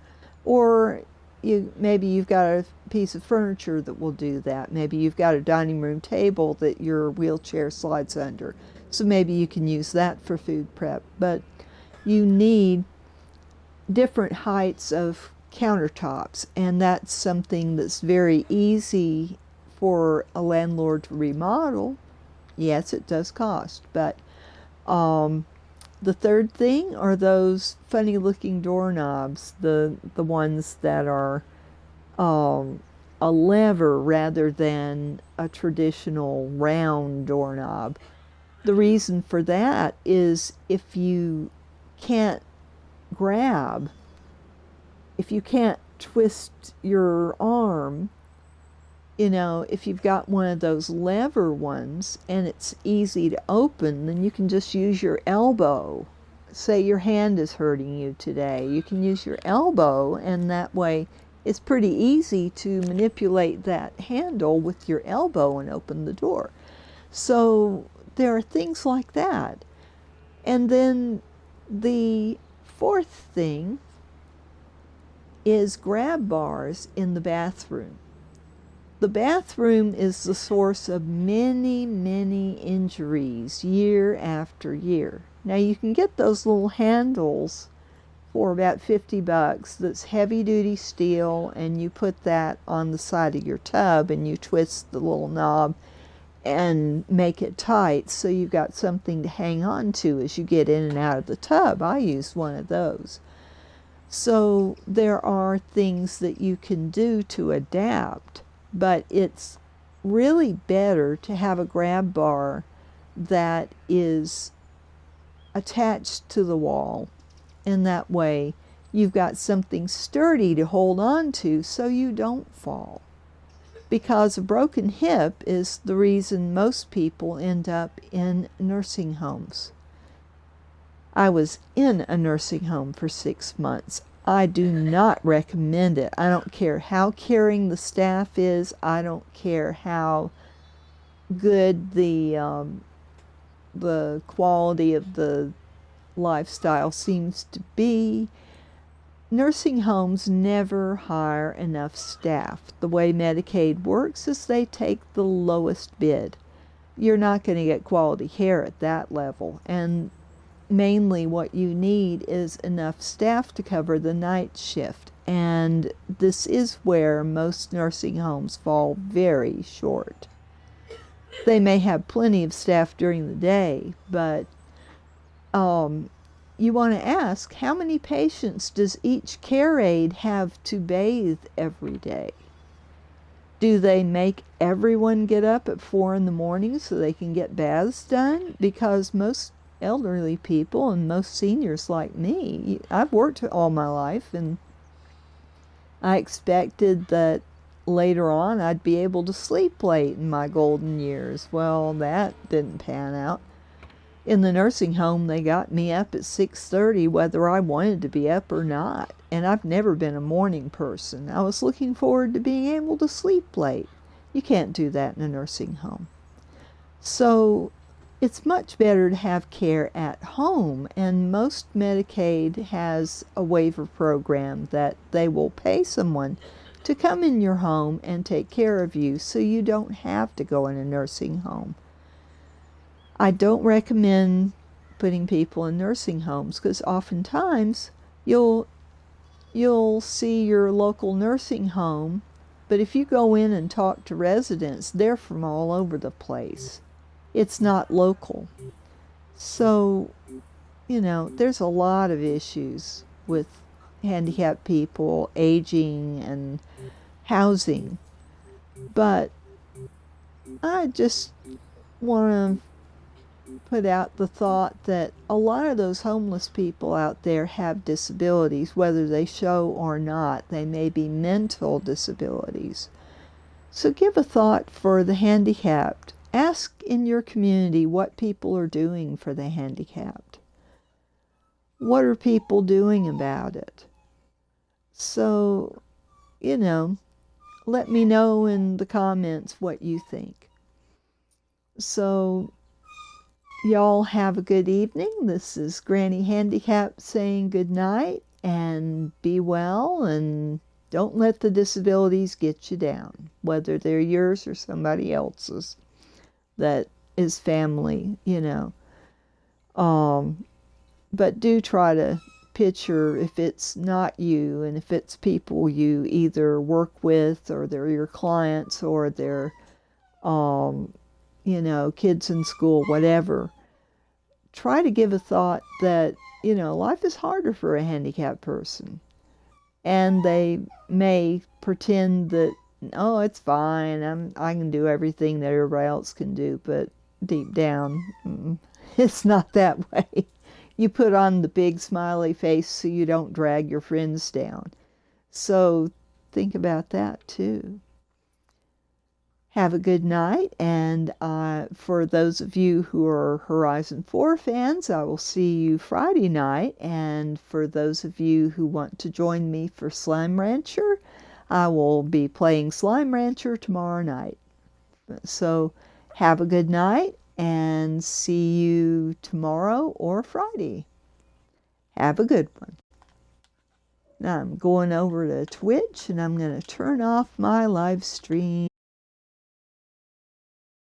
Or maybe you've got a piece of furniture that will do that. Maybe you've got a dining room table that your wheelchair slides under. So maybe you can use that for food prep. But you need different heights of countertops, and that's something that's very easy for a landlord to remodel. Yes, it does cost, but the third thing are those funny looking doorknobs, the ones that are a lever rather than a traditional round doorknob. The reason for that is if you can't grab, if you can't twist your arm, if you've got one of those lever ones and it's easy to open, then you can just use your elbow. Say your hand is hurting you today, you can use your elbow, and that way it's pretty easy to manipulate that handle with your elbow and open the door. So there are things like that. And then the fourth thing is grab bars in the bathroom. The bathroom is the source of many, many injuries year after year. Now you can get those little handles for about $50 that's heavy duty steel, and you put that on the side of your tub and you twist the little knob and make it tight so you've got something to hang on to as you get in and out of the tub. I used one of those. So there are things that you can do to adapt, but it's really better to have a grab bar that is attached to the wall, and that way you've got something sturdy to hold on to so you don't fall. Because a broken hip is the reason most people end up in nursing homes. I was in a nursing home for 6 months. I do not recommend it. I don't care how caring the staff is. I don't care how good the quality of the lifestyle seems to be. Nursing homes never hire enough staff. The way Medicaid works is they take the lowest bid. You're not going to get quality care at that level, and mainly what you need is enough staff to cover the night shift, and this is where most nursing homes fall very short. They may have plenty of staff during the day, but you want to ask, how many patients does each care aide have to bathe every day? Do they make everyone get up at 4 in the morning so they can get baths done? Because most elderly people and most seniors like me, I've worked all my life, and I expected that later on I'd be able to sleep late in my golden years. Well, that didn't pan out. In the nursing home, they got me up at 6:30 whether I wanted to be up or not, and I've never been a morning person. I was looking forward to being able to sleep late. You can't do that in a nursing home. So it's much better to have care at home, and most Medicaid has a waiver program that they will pay someone to come in your home and take care of you so you don't have to go in a nursing home. I don't recommend putting people in nursing homes because oftentimes you'll see your local nursing home, but if you go in and talk to residents, they're from all over the place. It's not local. So, there's a lot of issues with handicapped people, aging, and housing. But I just want to put out the thought that a lot of those homeless people out there have disabilities, whether they show or not. They may be mental disabilities. So give a thought for the handicapped. Ask in your community what people are doing for the handicapped. What are people doing about it? So, let me know in the comments what you think. So, y'all have a good evening. This is Granny Handicap saying good night, and be well, and don't let the disabilities get you down, whether they're yours or somebody else's that is family, but do try to picture if it's not you, and if it's people you either work with, or they're your clients, or they're kids in school, whatever. Try to give a thought that life is harder for a handicapped person, and they may pretend that, oh, it's fine, I can do everything that everybody else can do, but deep down, it's not that way. You put on the big smiley face so you don't drag your friends down. So think about that too. Have a good night, and for those of you who are Horizon 4 fans, I will see you Friday night, and for those of you who want to join me for Slime Rancher, I will be playing Slime Rancher tomorrow night. So have a good night, and see you tomorrow or Friday. Have a good one. Now I'm going over to Twitch, and I'm going to turn off my live stream.